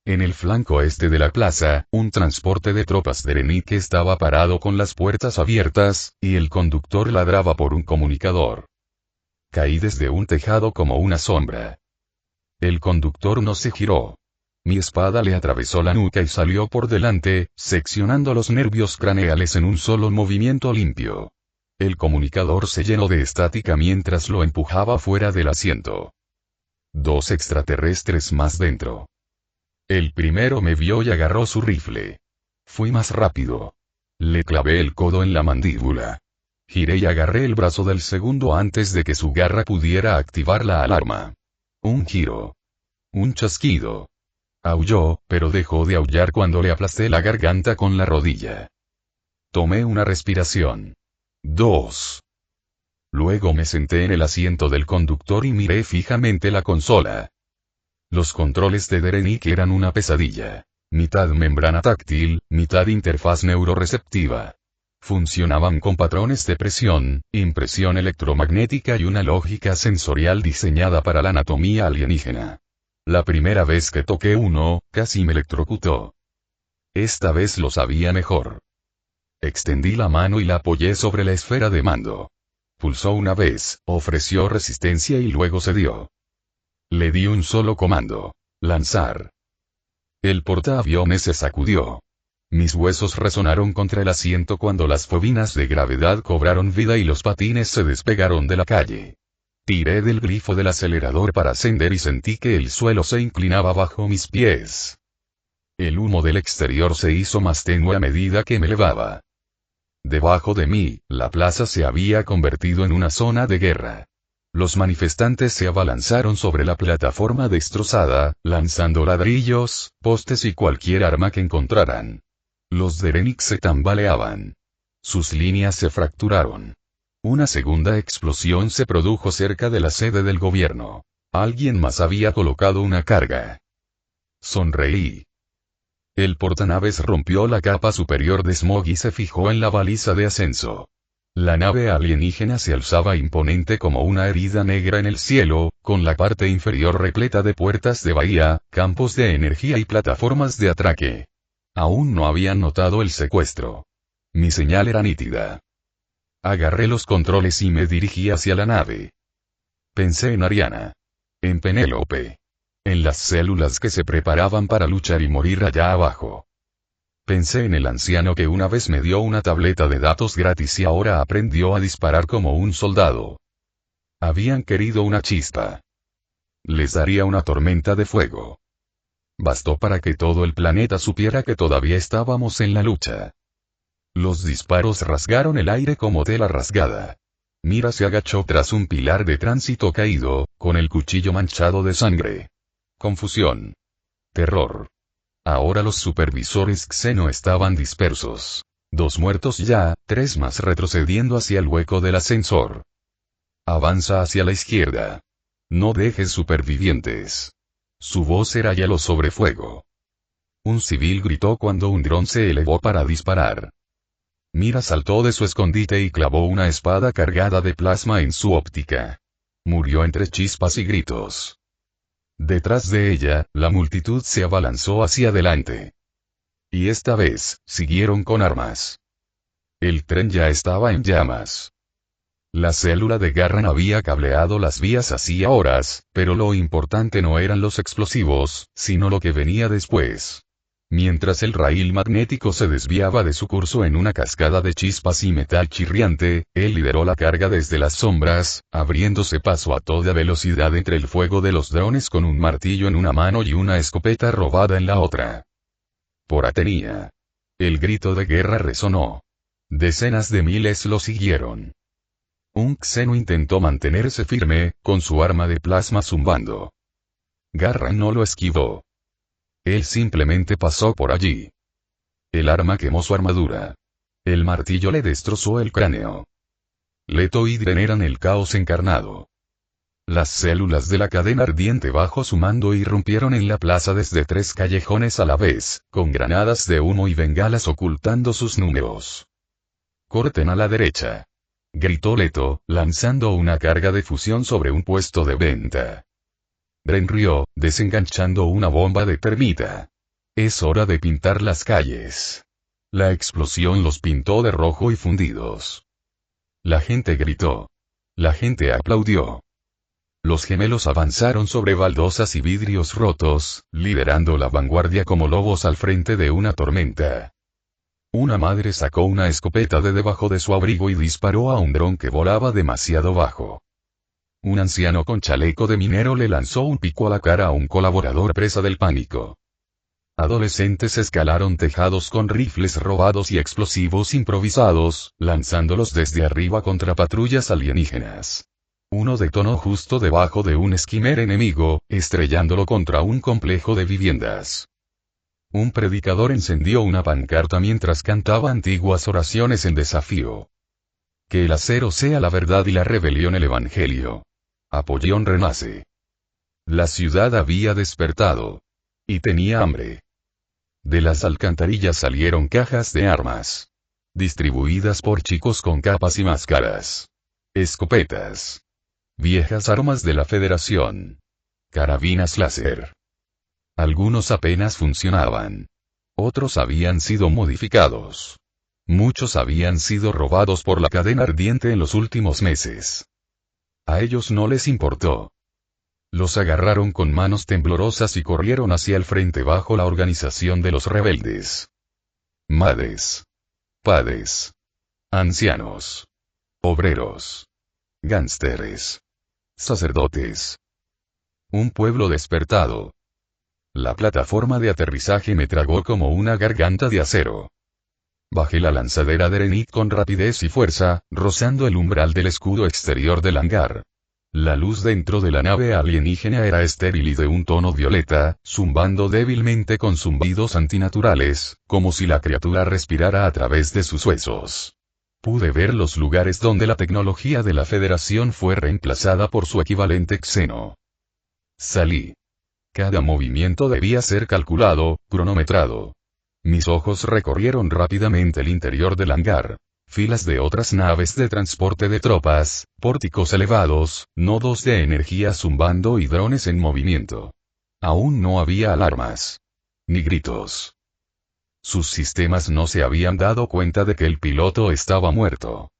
En el flanco este de la plaza, un transporte de tropas de Derenik estaba parado con las puertas abiertas, y el conductor ladraba por un comunicador. Caí desde un tejado como una sombra. El conductor no se giró. Mi espada le atravesó la nuca y salió por delante, seccionando los nervios craneales en un solo movimiento limpio. El comunicador se llenó de estática mientras lo empujaba fuera del asiento. 2 extraterrestres más dentro. El primero me vio y agarró su rifle. Fui más rápido. Le clavé el codo en la mandíbula. Giré y agarré el brazo del segundo antes de que su garra pudiera activar la alarma. Un giro. Un chasquido. Aulló, pero dejó de aullar cuando le aplasté la garganta con la rodilla. Tomé una respiración. 2. Luego me senté en el asiento del conductor y miré fijamente la consola. Los controles de Derenik eran una pesadilla. Mitad membrana táctil, mitad interfaz neuroreceptiva. Funcionaban con patrones de presión, impresión electromagnética y una lógica sensorial diseñada para la anatomía alienígena. La primera vez que toqué uno, casi me electrocutó. Esta vez lo sabía mejor. Extendí la mano y la apoyé sobre la esfera de mando. Pulsó una vez, ofreció resistencia y luego cedió. Le di un solo comando. Lanzar. El portaaviones se sacudió. Mis huesos resonaron contra el asiento cuando las bobinas de gravedad cobraron vida y los patines se despegaron de la calle. Tiré del grifo del acelerador para ascender y sentí que el suelo se inclinaba bajo mis pies. El humo del exterior se hizo más tenue a medida que me elevaba. Debajo de mí, la plaza se había convertido en una zona de guerra. Los manifestantes se abalanzaron sobre la plataforma destrozada, lanzando ladrillos, postes y cualquier arma que encontraran. Los Derenix se tambaleaban. Sus líneas se fracturaron. Una segunda explosión se produjo cerca de la sede del gobierno. Alguien más había colocado una carga. Sonreí. El portanaves rompió la capa superior de smog y se fijó en la baliza de ascenso. La nave alienígena se alzaba imponente como una herida negra en el cielo, con la parte inferior repleta de puertas de bahía, campos de energía y plataformas de atraque. Aún no habían notado el secuestro. Mi señal era nítida. Agarré los controles y me dirigí hacia la nave. Pensé en Ariana. En Penélope. En las células que se preparaban para luchar y morir allá abajo. Pensé en el anciano que una vez me dio una tableta de datos gratis y ahora aprendió a disparar como un soldado. Habían querido una chispa. Les daría una tormenta de fuego. Bastó para que todo el planeta supiera que todavía estábamos en la lucha. Los disparos rasgaron el aire como tela rasgada. Mira se agachó tras un pilar de tránsito caído, con el cuchillo manchado de sangre. Confusión. Terror. Ahora los supervisores Xeno estaban dispersos. 2 muertos ya, 3 más retrocediendo hacia el hueco del ascensor. Avanza hacia la izquierda. No dejes supervivientes. Su voz era hielo sobre fuego. Un civil gritó cuando un dron se elevó para disparar. Mira saltó de su escondite y clavó una espada cargada de plasma en su óptica. Murió entre chispas y gritos. Detrás de ella, la multitud se abalanzó hacia adelante. Y esta vez, siguieron con armas. El tren ya estaba en llamas. La célula de Garran había cableado las vías hacía horas, pero lo importante no eran los explosivos, sino lo que venía después. Mientras el raíl magnético se desviaba de su curso en una cascada de chispas y metal chirriante, él lideró la carga desde las sombras, abriéndose paso a toda velocidad entre el fuego de los drones con un martillo en una mano y una escopeta robada en la otra. Por Atenea. El grito de guerra resonó. Decenas de miles lo siguieron. Un xeno intentó mantenerse firme, con su arma de plasma zumbando. Garran no lo esquivó. Él simplemente pasó por allí. El arma quemó su armadura. El martillo le destrozó el cráneo. Leto y Dren eran el caos encarnado. Las células de la cadena ardiente bajo su mando irrumpieron en la plaza desde 3 callejones a la vez, con granadas de humo y bengalas ocultando sus números. «Corten a la derecha», gritó Leto, lanzando una carga de fusión sobre un puesto de venta. Dren rió, desenganchando una bomba de termita. «Es hora de pintar las calles». La explosión los pintó de rojo y fundidos. La gente gritó. La gente aplaudió. Los gemelos avanzaron sobre baldosas y vidrios rotos, liderando la vanguardia como lobos al frente de una tormenta. Una madre sacó una escopeta de debajo de su abrigo y disparó a un dron que volaba demasiado bajo. Un anciano con chaleco de minero le lanzó un pico a la cara a un colaborador presa del pánico. Adolescentes escalaron tejados con rifles robados y explosivos improvisados, lanzándolos desde arriba contra patrullas alienígenas. Uno detonó justo debajo de un esquimer enemigo, estrellándolo contra un complejo de viviendas. Un predicador encendió una pancarta mientras cantaba antiguas oraciones en desafío. Que el acero sea la verdad y la rebelión el evangelio. Apollón renace. La ciudad había despertado. Y tenía hambre. De las alcantarillas salieron cajas de armas. Distribuidas por chicos con capas y máscaras. Escopetas. Viejas armas de la Federación. Carabinas láser. Algunos apenas funcionaban. Otros habían sido modificados. Muchos habían sido robados por la cadena ardiente en los últimos meses. A ellos no les importó. Los agarraron con manos temblorosas y corrieron hacia el frente bajo la organización de los rebeldes. Madres. Padres. Ancianos. Obreros. Gánsteres. Sacerdotes. Un pueblo despertado. La plataforma de aterrizaje me tragó como una garganta de acero. Bajé la lanzadera de Renit con rapidez y fuerza, rozando el umbral del escudo exterior del hangar. La luz dentro de la nave alienígena era estéril y de un tono violeta, zumbando débilmente con zumbidos antinaturales, como si la criatura respirara a través de sus huesos. Pude ver los lugares donde la tecnología de la Federación fue reemplazada por su equivalente xeno. Salí. Cada movimiento debía ser calculado, cronometrado. Mis ojos recorrieron rápidamente el interior del hangar. Filas de otras naves de transporte de tropas, pórticos elevados, nodos de energía zumbando y drones en movimiento. Aún no había alarmas. Ni gritos. Sus sistemas no se habían dado cuenta de que el piloto estaba muerto.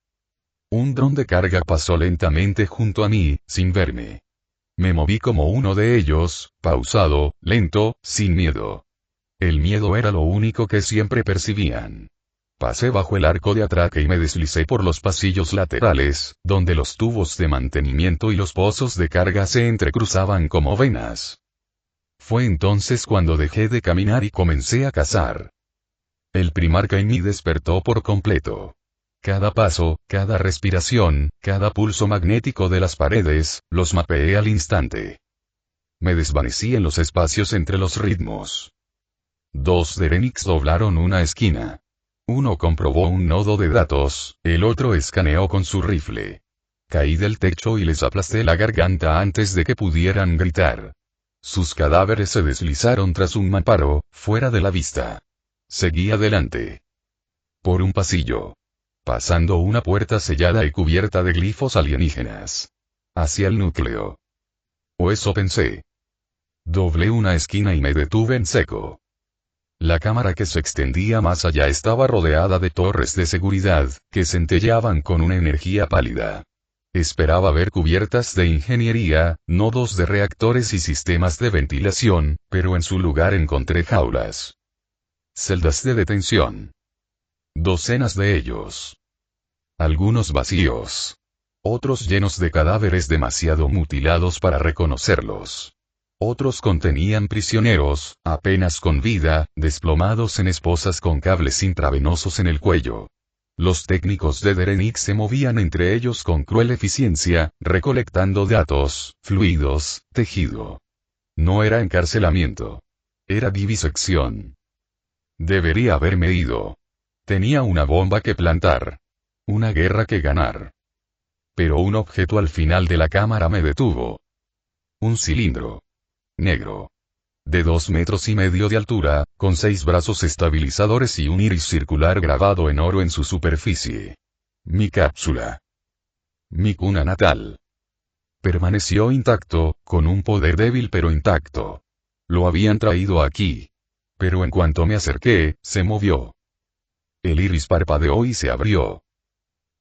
Un dron de carga pasó lentamente junto a mí, sin verme. Me moví como uno de ellos, pausado, lento, sin miedo. El miedo era lo único que siempre percibían. Pasé bajo el arco de atraque y me deslicé por los pasillos laterales, donde los tubos de mantenimiento y los pozos de carga se entrecruzaban como venas. Fue entonces cuando dejé de caminar y comencé a cazar. El primarca en mí despertó por completo. Cada paso, cada respiración, cada pulso magnético de las paredes, los mapeé al instante. Me desvanecí en los espacios entre los ritmos. 2 Derenix doblaron una esquina. Uno comprobó un nodo de datos, el otro escaneó con su rifle. Caí del techo y les aplasté la garganta antes de que pudieran gritar. Sus cadáveres se deslizaron tras un mamparo, fuera de la vista. Seguí adelante. Por un pasillo. Pasando una puerta sellada y cubierta de glifos alienígenas. Hacia el núcleo. O eso pensé. Doblé una esquina y me detuve en seco. La cámara que se extendía más allá estaba rodeada de torres de seguridad, que centelleaban con una energía pálida. Esperaba ver cubiertas de ingeniería, nodos de reactores y sistemas de ventilación, pero en su lugar encontré jaulas. Celdas de detención. Docenas de ellos. Algunos vacíos. Otros llenos de cadáveres demasiado mutilados para reconocerlos. Otros contenían prisioneros, apenas con vida, desplomados en esposas con cables intravenosos en el cuello. Los técnicos de Derenix se movían entre ellos con cruel eficiencia, recolectando datos, fluidos, tejido. No era encarcelamiento. Era vivisección. Debería haberme ido. Tenía una bomba que plantar. Una guerra que ganar. Pero un objeto al final de la cámara me detuvo. Un cilindro. Negro. De 2,5 metros de altura, con 6 brazos estabilizadores y un iris circular grabado en oro en su superficie. Mi cápsula. Mi cuna natal. Permaneció intacto, con un poder débil pero intacto. Lo habían traído aquí. Pero en cuanto me acerqué, se movió. El iris parpadeó y se abrió.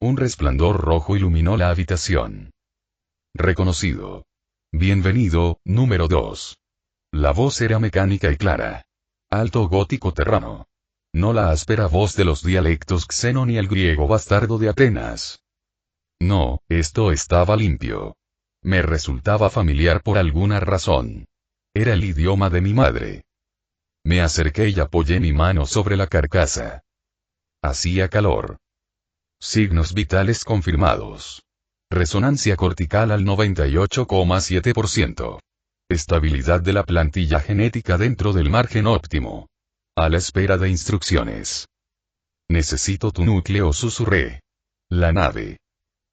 Un resplandor rojo iluminó la habitación. Reconocido. Bienvenido, número 2. La voz era mecánica y clara. Alto gótico terrano. No la áspera voz de los dialectos xeno ni el griego bastardo de Atenas. No, esto estaba limpio. Me resultaba familiar por alguna razón. Era el idioma de mi madre. Me acerqué y apoyé mi mano sobre la carcasa. Hacía calor. Signos vitales confirmados. Resonancia cortical al 98,7%. Estabilidad de la plantilla genética dentro del margen óptimo. A la espera de instrucciones. Necesito tu núcleo, susurré. La nave.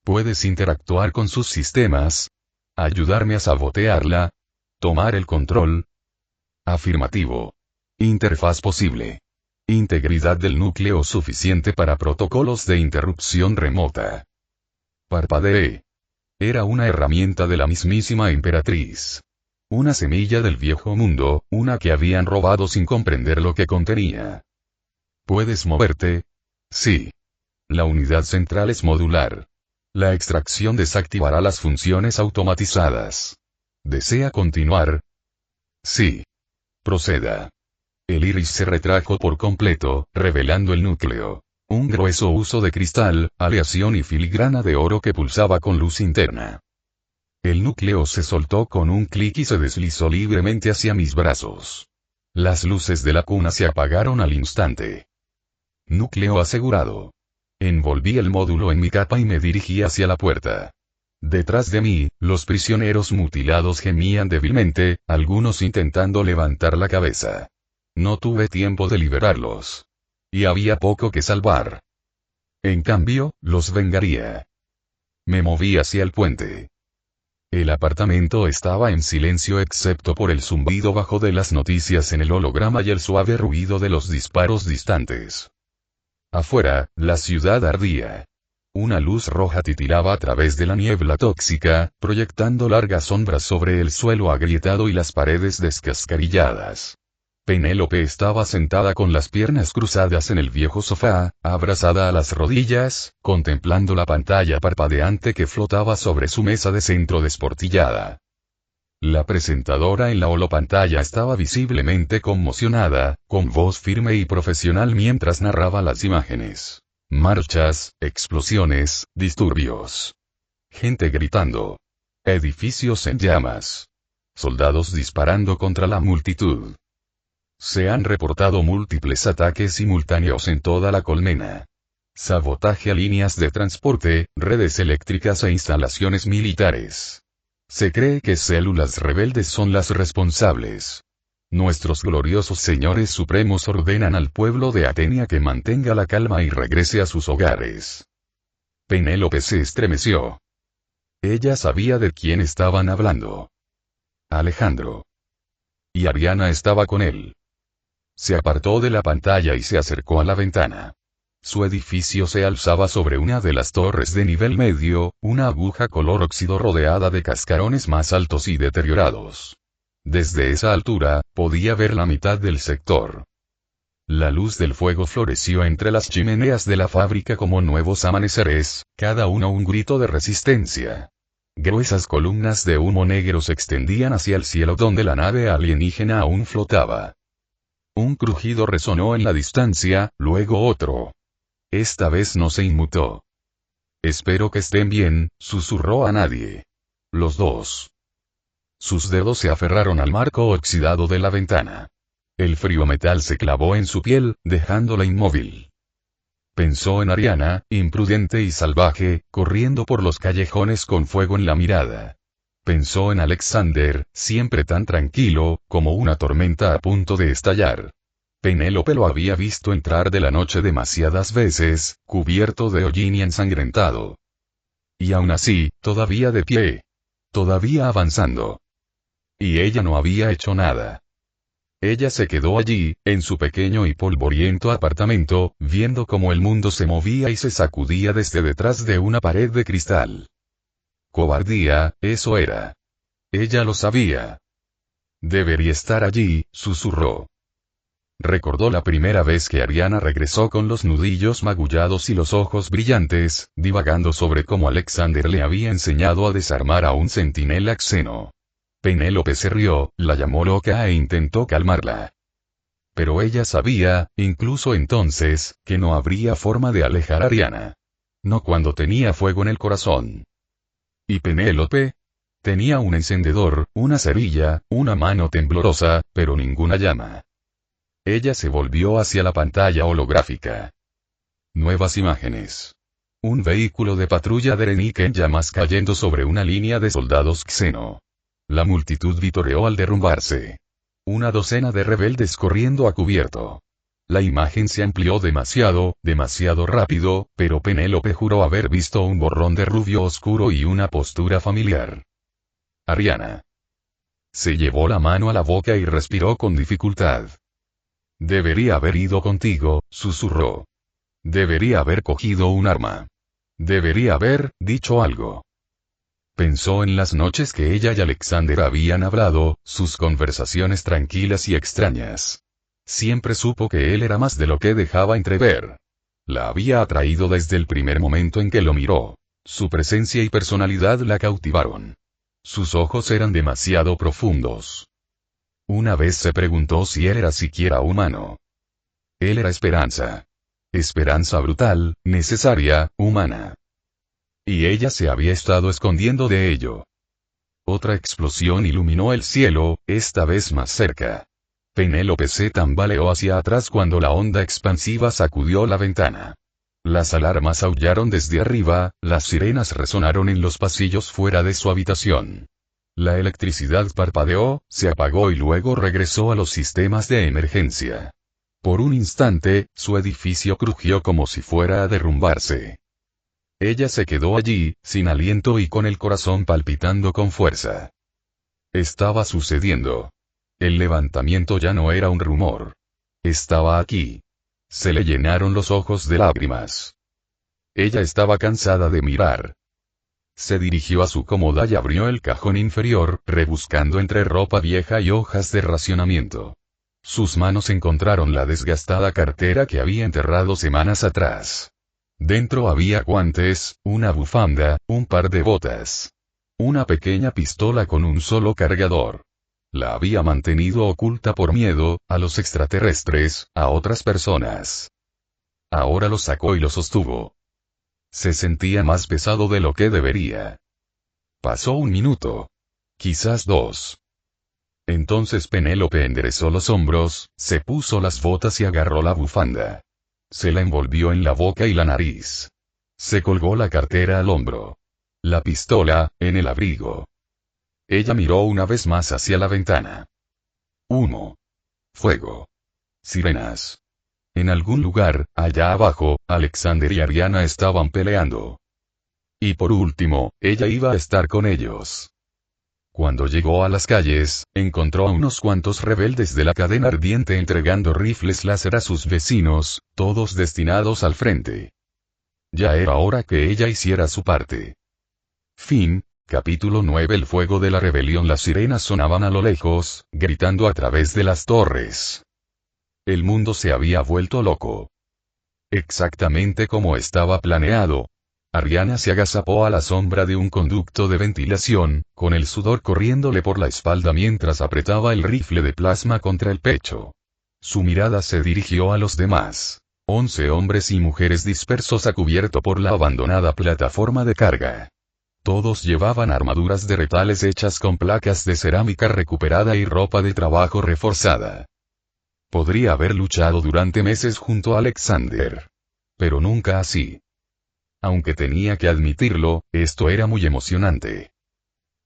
¿Puedes interactuar con sus sistemas? ¿Ayudarme a sabotearla? ¿Tomar el control? Afirmativo. Interfaz posible. Integridad del núcleo suficiente para protocolos de interrupción remota. Parpadeé. Era una herramienta de la mismísima emperatriz. Una semilla del viejo mundo, una que habían robado sin comprender lo que contenía. ¿Puedes moverte? Sí. La unidad central es modular. La extracción desactivará las funciones automatizadas. ¿Desea continuar? Sí. Proceda. El iris se retrajo por completo, revelando el núcleo. Un grueso uso de cristal, aleación y filigrana de oro que pulsaba con luz interna. El núcleo se soltó con un clic y se deslizó libremente hacia mis brazos. Las luces de la cuna se apagaron al instante. Núcleo asegurado. Envolví el módulo en mi capa y me dirigí hacia la puerta. Detrás de mí, los prisioneros mutilados gemían débilmente, algunos intentando levantar la cabeza. No tuve tiempo de liberarlos. Y había poco que salvar. En cambio, los vengaría. Me moví hacia el puente. El apartamento estaba en silencio excepto por el zumbido bajo de las noticias en el holograma y el suave ruido de los disparos distantes. Afuera, la ciudad ardía. Una luz roja titilaba a través de la niebla tóxica, proyectando largas sombras sobre el suelo agrietado y las paredes descascarilladas. Penélope estaba sentada con las piernas cruzadas en el viejo sofá, abrazada a las rodillas, contemplando la pantalla parpadeante que flotaba sobre su mesa de centro desportillada. La presentadora en la holopantalla estaba visiblemente conmocionada, con voz firme y profesional mientras narraba las imágenes. Marchas, explosiones, disturbios. Gente gritando. Edificios en llamas. Soldados disparando contra la multitud. Se han reportado múltiples ataques simultáneos en toda la colmena. Sabotaje a líneas de transporte, redes eléctricas e instalaciones militares. Se cree que células rebeldes son las responsables. Nuestros gloriosos señores supremos ordenan al pueblo de Atenia que mantenga la calma y regrese a sus hogares. Penélope se estremeció. Ella sabía de quién estaban hablando. Alejandro. Y Ariana estaba con él. Se apartó de la pantalla y se acercó a la ventana. Su edificio se alzaba sobre una de las torres de nivel medio, una aguja color óxido rodeada de cascarones más altos y deteriorados. Desde esa altura, podía ver la mitad del sector. La luz del fuego floreció entre las chimeneas de la fábrica como nuevos amaneceres, cada uno un grito de resistencia. Gruesas columnas de humo negro se extendían hacia el cielo donde la nave alienígena aún flotaba. Un crujido resonó en la distancia, luego otro. Esta vez no se inmutó. Espero que estén bien, susurró a nadie. Los dos. Sus dedos se aferraron al marco oxidado de la ventana. El frío metal se clavó en su piel, dejándola inmóvil. Pensó en Ariana, imprudente y salvaje, corriendo por los callejones con fuego en la mirada. Pensó en Alexander, siempre tan tranquilo, como una tormenta a punto de estallar. Penélope lo había visto entrar de la noche demasiadas veces, cubierto de hollín y ensangrentado. Y aún así, todavía de pie. Todavía avanzando. Y ella no había hecho nada. Ella se quedó allí, en su pequeño y polvoriento apartamento, viendo cómo el mundo se movía y se sacudía desde detrás de una pared de cristal. Cobardía, eso era. Ella lo sabía. Debería estar allí, susurró. Recordó la primera vez que Ariana regresó con los nudillos magullados y los ojos brillantes, divagando sobre cómo Alexander le había enseñado a desarmar a un centinela xeno. Penélope se rió, la llamó loca e intentó calmarla. Pero ella sabía, incluso entonces, que no habría forma de alejar a Ariana. No cuando tenía fuego en el corazón. ¿Y Penélope? Tenía un encendedor, una cerilla, una mano temblorosa, pero ninguna llama. Ella se volvió hacia la pantalla holográfica. Nuevas imágenes. Un vehículo de patrulla de Renique en llamas cayendo sobre una línea de soldados xeno. La multitud vitoreó al derrumbarse. Una docena de rebeldes corriendo a cubierto. La imagen se amplió demasiado rápido, pero Penélope juró haber visto un borrón de rubio oscuro y una postura familiar. Ariana. Se llevó la mano a la boca y respiró con dificultad. Debería haber ido contigo, susurró. Debería haber cogido un arma. Debería haber dicho algo. Pensó en las noches que ella y Alexander habían hablado, sus conversaciones tranquilas y extrañas. Siempre supo que él era más de lo que dejaba entrever. La había atraído desde el primer momento en que lo miró. Su presencia y personalidad la cautivaron. Sus ojos eran demasiado profundos. Una vez se preguntó si él era siquiera humano. Él era esperanza. Esperanza brutal, necesaria, humana. Y ella se había estado escondiendo de ello. Otra explosión iluminó el cielo, esta vez más cerca. Penélope se tambaleó hacia atrás cuando la onda expansiva sacudió la ventana. Las alarmas aullaron desde arriba, las sirenas resonaron en los pasillos fuera de su habitación. La electricidad parpadeó, se apagó y luego regresó a los sistemas de emergencia. Por un instante, su edificio crujió como si fuera a derrumbarse. Ella se quedó allí, sin aliento y con el corazón palpitando con fuerza. Estaba sucediendo. El levantamiento ya no era un rumor. Estaba aquí. Se le llenaron los ojos de lágrimas. Ella estaba cansada de mirar. Se dirigió a su cómoda y abrió el cajón inferior, rebuscando entre ropa vieja y hojas de racionamiento. Sus manos encontraron la desgastada cartera que había enterrado semanas atrás. Dentro había guantes, una bufanda, un par de botas. Una pequeña pistola con un solo cargador. La había mantenido oculta por miedo, a los extraterrestres, a otras personas. Ahora lo sacó y lo sostuvo. Se sentía más pesado de lo que debería. Pasó un minuto. Quizás dos. Entonces Penélope enderezó los hombros, se puso las botas y agarró la bufanda. Se la envolvió en la boca y la nariz. Se colgó la cartera al hombro. La pistola, en el abrigo. Ella miró una vez más hacia la ventana. Humo. Fuego. Sirenas. En algún lugar, allá abajo, Alexander y Ariana estaban peleando. Y por último, ella iba a estar con ellos. Cuando llegó a las calles, encontró a unos cuantos rebeldes de la cadena ardiente entregando rifles láser a sus vecinos, todos destinados al frente. Ya era hora que ella hiciera su parte. Fin. Capítulo 9. El fuego de la rebelión. Las sirenas sonaban a lo lejos, gritando a través de las torres. El mundo se había vuelto loco. Exactamente como estaba planeado. Ariana se agazapó a la sombra de un conducto de ventilación, con el sudor corriéndole por la espalda mientras apretaba el rifle de plasma contra el pecho. Su mirada se dirigió a los demás. 11 hombres y mujeres dispersos a cubierto por la abandonada plataforma de carga. Todos llevaban armaduras de retales hechas con placas de cerámica recuperada y ropa de trabajo reforzada. Podría haber luchado durante meses junto a Alexander. Pero nunca así. Aunque tenía que admitirlo, esto era muy emocionante.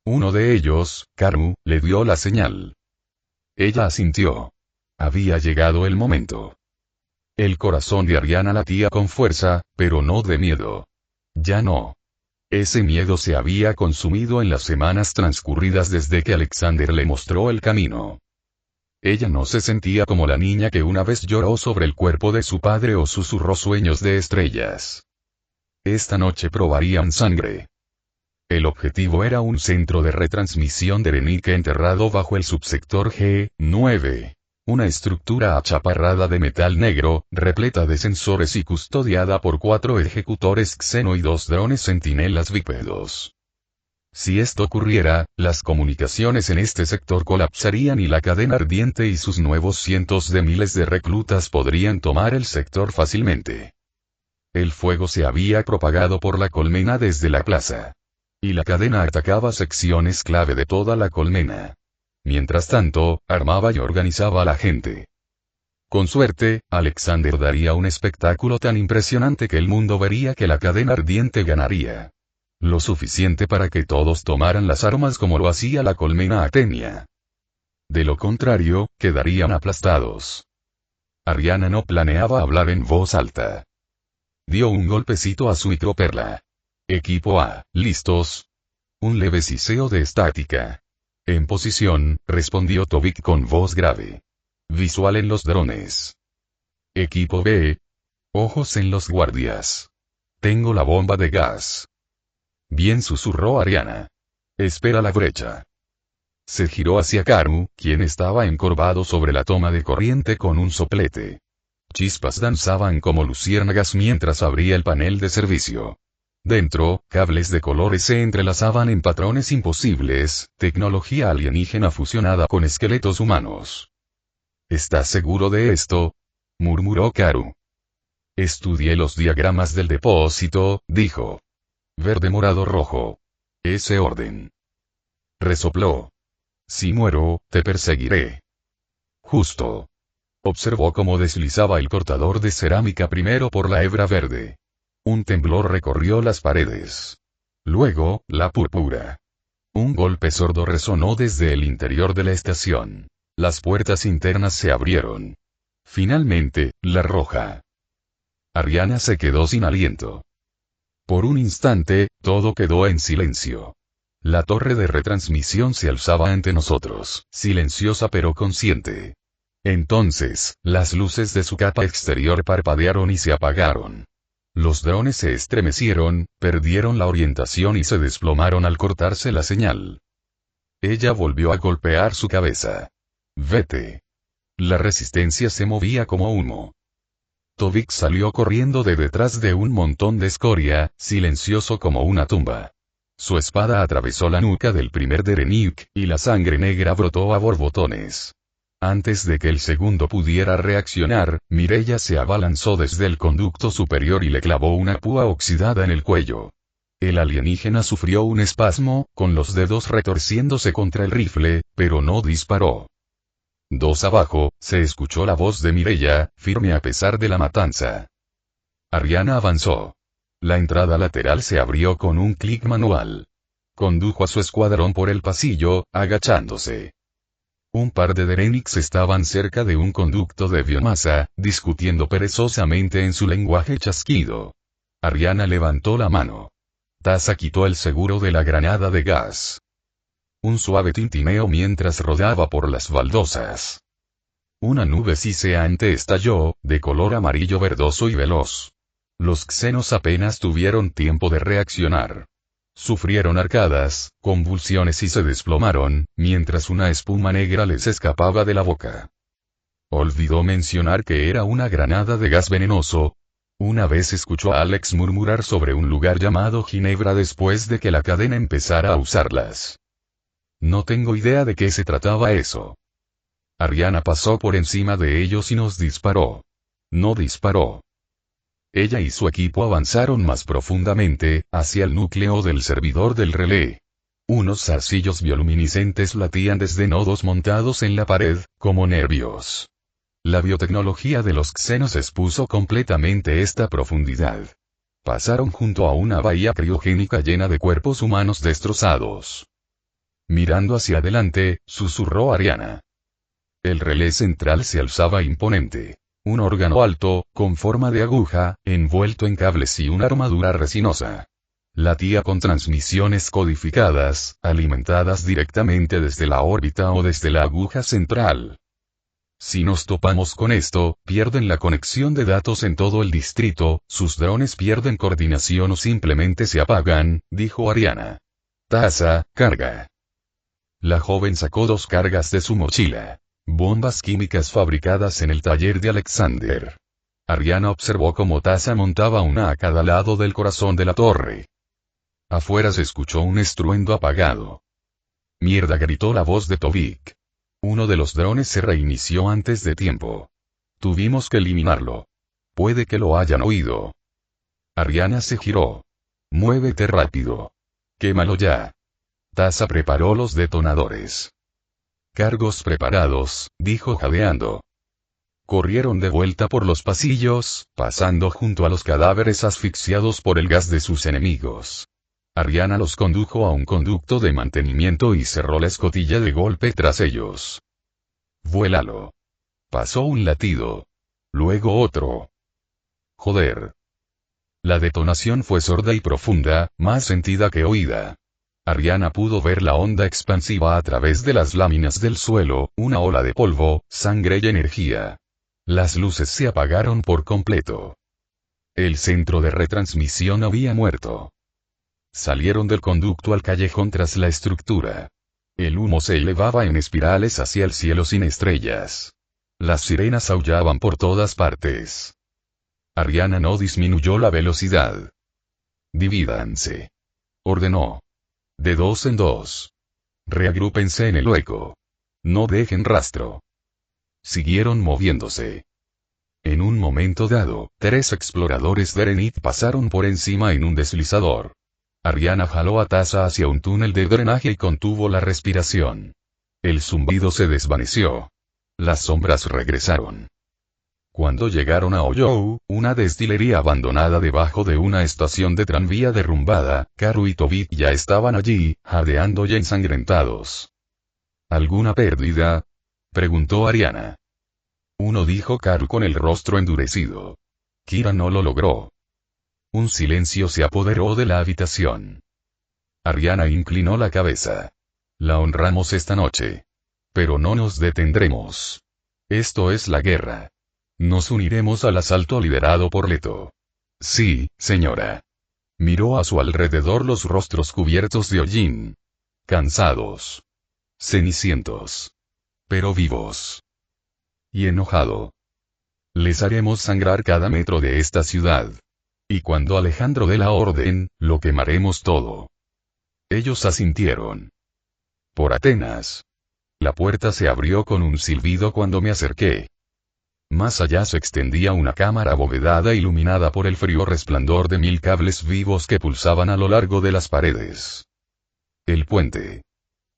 Uno de ellos, Karu, le dio la señal. Ella asintió. Había llegado el momento. El corazón de Ariana latía con fuerza, pero no de miedo. Ya no. Ese miedo se había consumido en las semanas transcurridas desde que Alexander le mostró el camino. Ella no se sentía como la niña que una vez lloró sobre el cuerpo de su padre o susurró sueños de estrellas. Esta noche probarían sangre. El objetivo era un centro de retransmisión de Renique enterrado bajo el subsector G9. Una estructura achaparrada de metal negro, repleta de sensores y custodiada por 4 ejecutores Xeno y 2 drones centinelas bípedos. Si esto ocurriera, las comunicaciones en este sector colapsarían y la cadena ardiente y sus nuevos cientos de miles de reclutas podrían tomar el sector fácilmente. El fuego se había propagado por la colmena desde la plaza. Y la cadena atacaba secciones clave de toda la colmena. Mientras tanto, armaba y organizaba a la gente. Con suerte, Alexander daría un espectáculo tan impresionante que el mundo vería que la cadena ardiente ganaría. Lo suficiente para que todos tomaran las armas como lo hacía la colmena Atenia. De lo contrario, quedarían aplastados. Ariana no planeaba hablar en voz alta. Dio un golpecito a su microperla. Equipo A, ¿listos? Un leve siseo de estática. En posición, respondió Tobik con voz grave. Visual en los drones. Equipo B. Ojos en los guardias. Tengo la bomba de gas. Bien, susurró Ariana. Espera la brecha. Se giró hacia Karu, quien estaba encorvado sobre la toma de corriente con un soplete. Chispas danzaban como luciérnagas mientras abría el panel de servicio. Dentro, cables de colores se entrelazaban en patrones imposibles, tecnología alienígena fusionada con esqueletos humanos. ¿Estás seguro de esto?, murmuró Karu. Estudié los diagramas del depósito, dijo. Verde, morado, rojo. Ese orden. Resopló. Si muero, te perseguiré. Justo. Observó cómo deslizaba el cortador de cerámica primero por la hebra verde. Un temblor recorrió las paredes. Luego, la púrpura. Un golpe sordo resonó desde el interior de la estación. Las puertas internas se abrieron. Finalmente, la roja. Ariana se quedó sin aliento. Por un instante, todo quedó en silencio. La torre de retransmisión se alzaba ante nosotros, silenciosa pero consciente. Entonces, las luces de su capa exterior parpadearon y se apagaron. Los drones se estremecieron, perdieron la orientación y se desplomaron al cortarse la señal. Ella volvió a golpear su cabeza. Vete. La resistencia se movía como humo. Tobik salió corriendo de detrás de un montón de escoria, silencioso como una tumba. Su espada atravesó la nuca del primer Derenik, y la sangre negra brotó a borbotones. Antes de que el segundo pudiera reaccionar, Mireia se abalanzó desde el conducto superior y le clavó una púa oxidada en el cuello. El alienígena sufrió un espasmo, con los dedos retorciéndose contra el rifle, pero no disparó. 2 abajo, se escuchó la voz de Mireia, firme a pesar de la matanza. Ariana avanzó. La entrada lateral se abrió con un clic manual. Condujo a su escuadrón por el pasillo, agachándose. Un par de Derenix estaban cerca de un conducto de biomasa, discutiendo perezosamente en su lenguaje chasquido. Ariana levantó la mano. Tasa quitó el seguro de la granada de gas. Un suave tintineo mientras rodaba por las baldosas. Una nube siseante estalló, de color amarillo verdoso y veloz. Los xenos apenas tuvieron tiempo de reaccionar. Sufrieron arcadas, convulsiones y se desplomaron, mientras una espuma negra les escapaba de la boca. Olvidó mencionar que era una granada de gas venenoso. Una vez escuchó a Alex murmurar sobre un lugar llamado Ginebra después de que la cadena empezara a usarlas. No tengo idea de qué se trataba eso. Ariana pasó por encima de ellos y nos disparó. No disparó. Ella y su equipo avanzaron más profundamente, hacia el núcleo del servidor del relé. Unos zarcillos bioluminiscentes latían desde nodos montados en la pared, como nervios. La biotecnología de los xenos expuso completamente esta profundidad. Pasaron junto a una bahía criogénica llena de cuerpos humanos destrozados. Mirando hacia adelante, susurró Ariana. El relé central se alzaba imponente. Un órgano alto, con forma de aguja, envuelto en cables y una armadura resinosa. Latía con transmisiones codificadas, alimentadas directamente desde la órbita o desde la aguja central. Si nos topamos con esto, pierden la conexión de datos en todo el distrito, sus drones pierden coordinación o simplemente se apagan, dijo Ariana. Tasa, carga. La joven sacó 2 cargas de su mochila. Bombas químicas fabricadas en el taller de Alexander. Ariana observó cómo Tasa montaba una a cada lado del corazón de la torre. Afuera se escuchó un estruendo apagado. Mierda, gritó la voz de Tobik. Uno de los drones se reinició antes de tiempo. Tuvimos que eliminarlo. Puede que lo hayan oído. Ariana se giró. Muévete rápido. Quémalo ya. Tasa preparó los detonadores. Cargos preparados, dijo jadeando. Corrieron de vuelta por los pasillos, pasando junto a los cadáveres asfixiados por el gas de sus enemigos. Ariana los condujo a un conducto de mantenimiento y cerró la escotilla de golpe tras ellos. Vuélalo. Pasó un latido. Luego otro. Joder. La detonación fue sorda y profunda, más sentida que oída. Ariana pudo ver la onda expansiva a través de las láminas del suelo, una ola de polvo, sangre y energía. Las luces se apagaron por completo. El centro de retransmisión había muerto. Salieron del conducto al callejón tras la estructura. El humo se elevaba en espirales hacia el cielo sin estrellas. Las sirenas aullaban por todas partes. Ariana no disminuyó la velocidad. Divídanse. Ordenó. De 2 en 2. Reagrúpense en el hueco. No dejen rastro. Siguieron moviéndose. En un momento dado, 3 exploradores de Erenit pasaron por encima en un deslizador. Ariana jaló a Tasa hacia un túnel de drenaje y contuvo la respiración. El zumbido se desvaneció. Las sombras regresaron. Cuando llegaron a Oyou, una destilería abandonada debajo de una estación de tranvía derrumbada, Karu y Tobik ya estaban allí, jadeando y ensangrentados. ¿Alguna pérdida?, preguntó Ariana. Uno, dijo Karu con el rostro endurecido. Kira no lo logró. Un silencio se apoderó de la habitación. Ariana inclinó la cabeza. La honramos esta noche. Pero no nos detendremos. Esto es la guerra. Nos uniremos al asalto liderado por Leto. Sí, señora. Miró a su alrededor los rostros cubiertos de hollín. Cansados. Cenicientos. Pero vivos. Y enojado. Les haremos sangrar cada metro de esta ciudad. Y cuando Alejandro dé la orden, lo quemaremos todo. Ellos asintieron. Por Atenas. La puerta se abrió con un silbido cuando me acerqué. Más allá se extendía una cámara abovedada iluminada por el frío resplandor de 1000 cables vivos que pulsaban a lo largo de las paredes. El puente.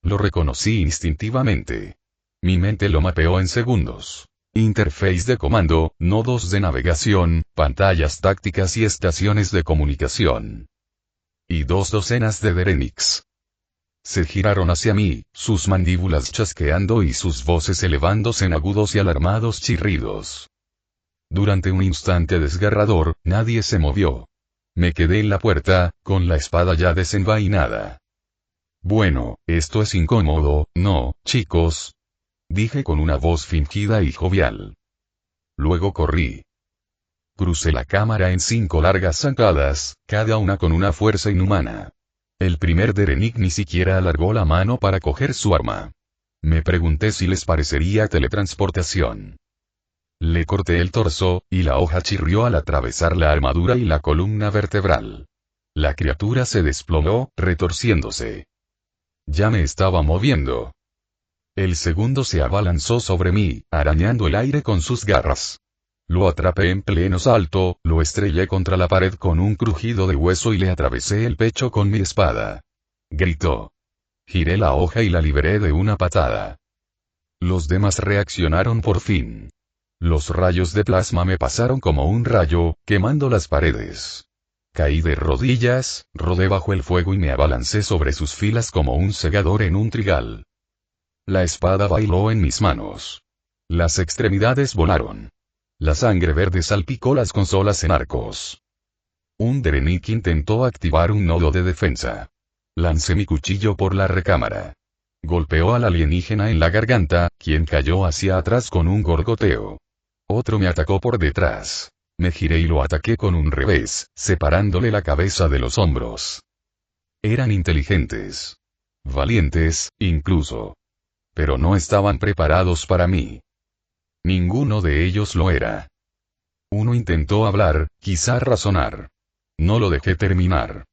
Lo reconocí instintivamente. Mi mente lo mapeó en segundos. Interface de comando, nodos de navegación, pantallas tácticas y estaciones de comunicación. Y 2 docenas de Derenix. Se giraron hacia mí, sus mandíbulas chasqueando y sus voces elevándose en agudos y alarmados chirridos. Durante un instante desgarrador, nadie se movió. Me quedé en la puerta, con la espada ya desenvainada. Bueno, esto es incómodo, ¿no, chicos?, dije con una voz fingida y jovial. Luego corrí. Crucé la cámara en 5 largas zancadas, cada una con una fuerza inhumana. El primer Derenik ni siquiera alargó la mano para coger su arma. Me pregunté si les parecería teletransportación. Le corté el torso, y la hoja chirrió al atravesar la armadura y la columna vertebral. La criatura se desplomó, retorciéndose. Ya me estaba moviendo. El segundo se abalanzó sobre mí, arañando el aire con sus garras. Lo atrapé en pleno salto, lo estrellé contra la pared con un crujido de hueso y le atravesé el pecho con mi espada. Gritó. Giré la hoja y la liberé de una patada. Los demás reaccionaron por fin. Los rayos de plasma me pasaron como un rayo, quemando las paredes. Caí de rodillas, rodé bajo el fuego y me abalancé sobre sus filas como un segador en un trigal. La espada bailó en mis manos. Las extremidades volaron. La sangre verde salpicó las consolas en arcos. Un Derenik intentó activar un nodo de defensa. Lancé mi cuchillo por la recámara. Golpeó al alienígena en la garganta, quien cayó hacia atrás con un gorgoteo. Otro me atacó por detrás. Me giré y lo ataqué con un revés, separándole la cabeza de los hombros. Eran inteligentes. Valientes, incluso. Pero no estaban preparados para mí. Ninguno de ellos lo era. Uno intentó hablar, quizá razonar. No lo dejé terminar.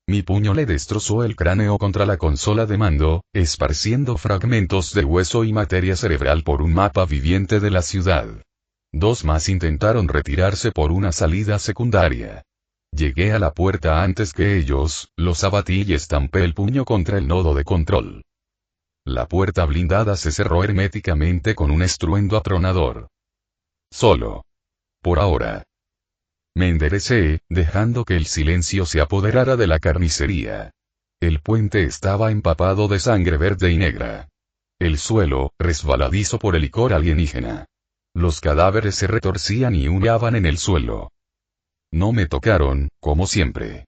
Mi puño le destrozó el cráneo contra la consola de mando, esparciendo fragmentos de hueso y materia cerebral por un mapa viviente de la ciudad. Dos más intentaron retirarse por una salida secundaria. Llegué a la puerta antes que ellos, los abatí y estampé el puño contra el nodo de control. La puerta blindada se cerró herméticamente con un estruendo atronador. Solo. Por ahora. Me enderecé, dejando que el silencio se apoderara de la carnicería. El puente estaba empapado de sangre verde y negra. El suelo, resbaladizo por el licor alienígena. Los cadáveres se retorcían y humeaban en el suelo. No me tocaron, como siempre.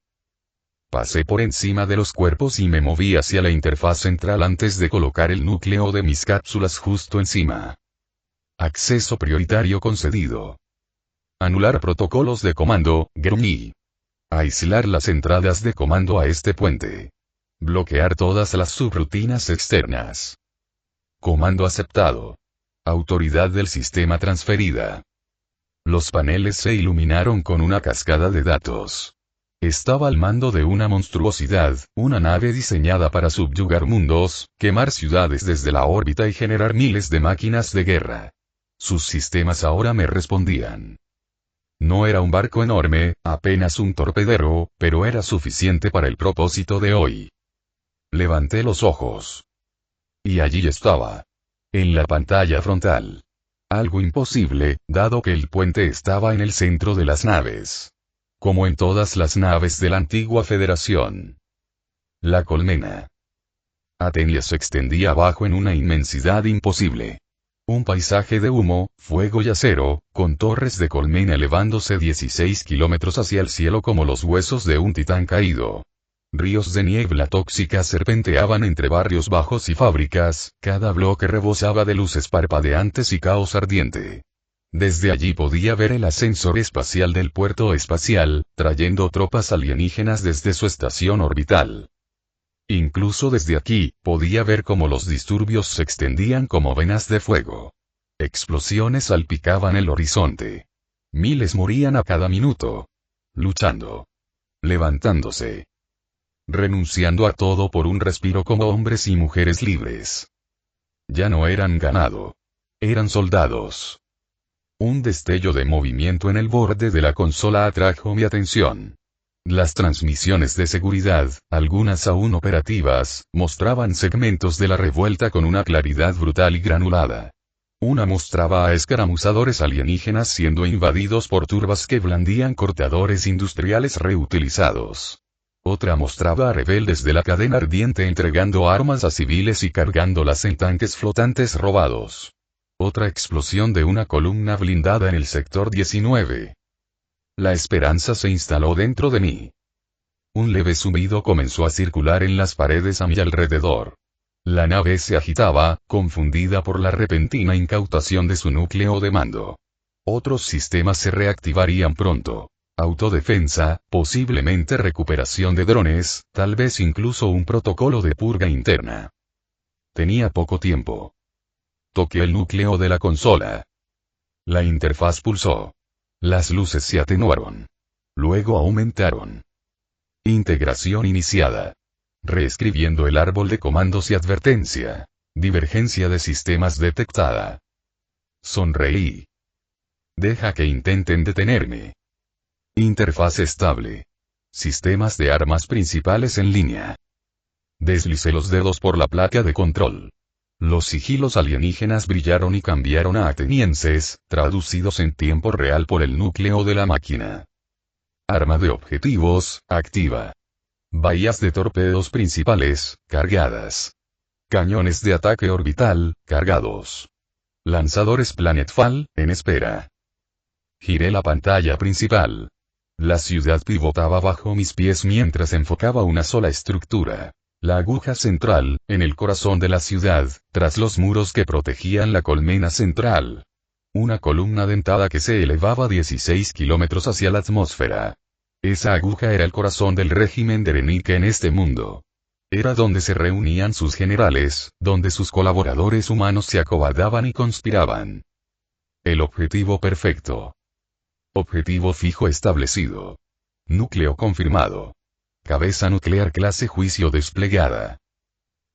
Pasé por encima de los cuerpos y me moví hacia la interfaz central antes de colocar el núcleo de mis cápsulas justo encima. Acceso prioritario concedido. Anular protocolos de comando, gruñí. Aislar las entradas de comando a este puente. Bloquear todas las subrutinas externas. Comando aceptado. Autoridad del sistema transferida. Los paneles se iluminaron con una cascada de datos. Estaba al mando de una monstruosidad, una nave diseñada para subyugar mundos, quemar ciudades desde la órbita y generar miles de máquinas de guerra. Sus sistemas ahora me respondían. No era un barco enorme, apenas un torpedero, pero era suficiente para el propósito de hoy. Levanté los ojos. Y allí estaba. En la pantalla frontal. Algo imposible, dado que el puente estaba en el centro de las naves. Como en todas las naves de la antigua Federación. La colmena. Atenia se extendía abajo en una inmensidad imposible. Un paisaje de humo, fuego y acero, con torres de colmena elevándose 16 kilómetros hacia el cielo como los huesos de un titán caído. Ríos de niebla tóxica serpenteaban entre barrios bajos y fábricas, cada bloque rebosaba de luces parpadeantes y caos ardiente. Desde allí podía ver el ascensor espacial del puerto espacial, trayendo tropas alienígenas desde su estación orbital. Incluso desde aquí, podía ver cómo los disturbios se extendían como venas de fuego. Explosiones salpicaban el horizonte. Miles morían a cada minuto. Luchando. Levantándose. Renunciando a todo por un respiro como hombres y mujeres libres. Ya no eran ganado. Eran soldados. Un destello de movimiento en el borde de la consola atrajo mi atención. Las transmisiones de seguridad, algunas aún operativas, mostraban segmentos de la revuelta con una claridad brutal y granulada. Una mostraba a escaramuzadores alienígenas siendo invadidos por turbas que blandían cortadores industriales reutilizados. Otra mostraba a rebeldes de la cadena ardiente entregando armas a civiles y cargándolas en tanques flotantes robados. Otra explosión de una columna blindada en el sector 19. La esperanza se instaló dentro de mí. Un leve zumbido comenzó a circular en las paredes a mi alrededor. La nave se agitaba, confundida por la repentina incautación de su núcleo de mando. Otros sistemas se reactivarían pronto. Autodefensa, posiblemente recuperación de drones, tal vez incluso un protocolo de purga interna. Tenía poco tiempo. Toqué el núcleo de la consola. La interfaz pulsó. Las luces se atenuaron. Luego aumentaron. Integración iniciada. Reescribiendo el árbol de comandos y advertencia. Divergencia de sistemas detectada. Sonreí. Deja que intenten detenerme. Interfaz estable. Sistemas de armas principales en línea. Deslicé los dedos por la placa de control. Los sigilos alienígenas brillaron y cambiaron a atenienses, traducidos en tiempo real por el núcleo de la máquina. Arma de objetivos, activa. Bahías de torpedos principales, cargadas. Cañones de ataque orbital, cargados. Lanzadores Planetfall, en espera. Giré la pantalla principal. La ciudad pivotaba bajo mis pies mientras enfocaba una sola estructura. La aguja central, en el corazón de la ciudad, tras los muros que protegían la colmena central. Una columna dentada que se elevaba 16 kilómetros hacia la atmósfera. Esa aguja era el corazón del régimen de Derenique en este mundo. Era donde se reunían sus generales, donde sus colaboradores humanos se acobardaban y conspiraban. El objetivo perfecto. Objetivo fijo establecido. Núcleo confirmado. Cabeza nuclear clase juicio desplegada.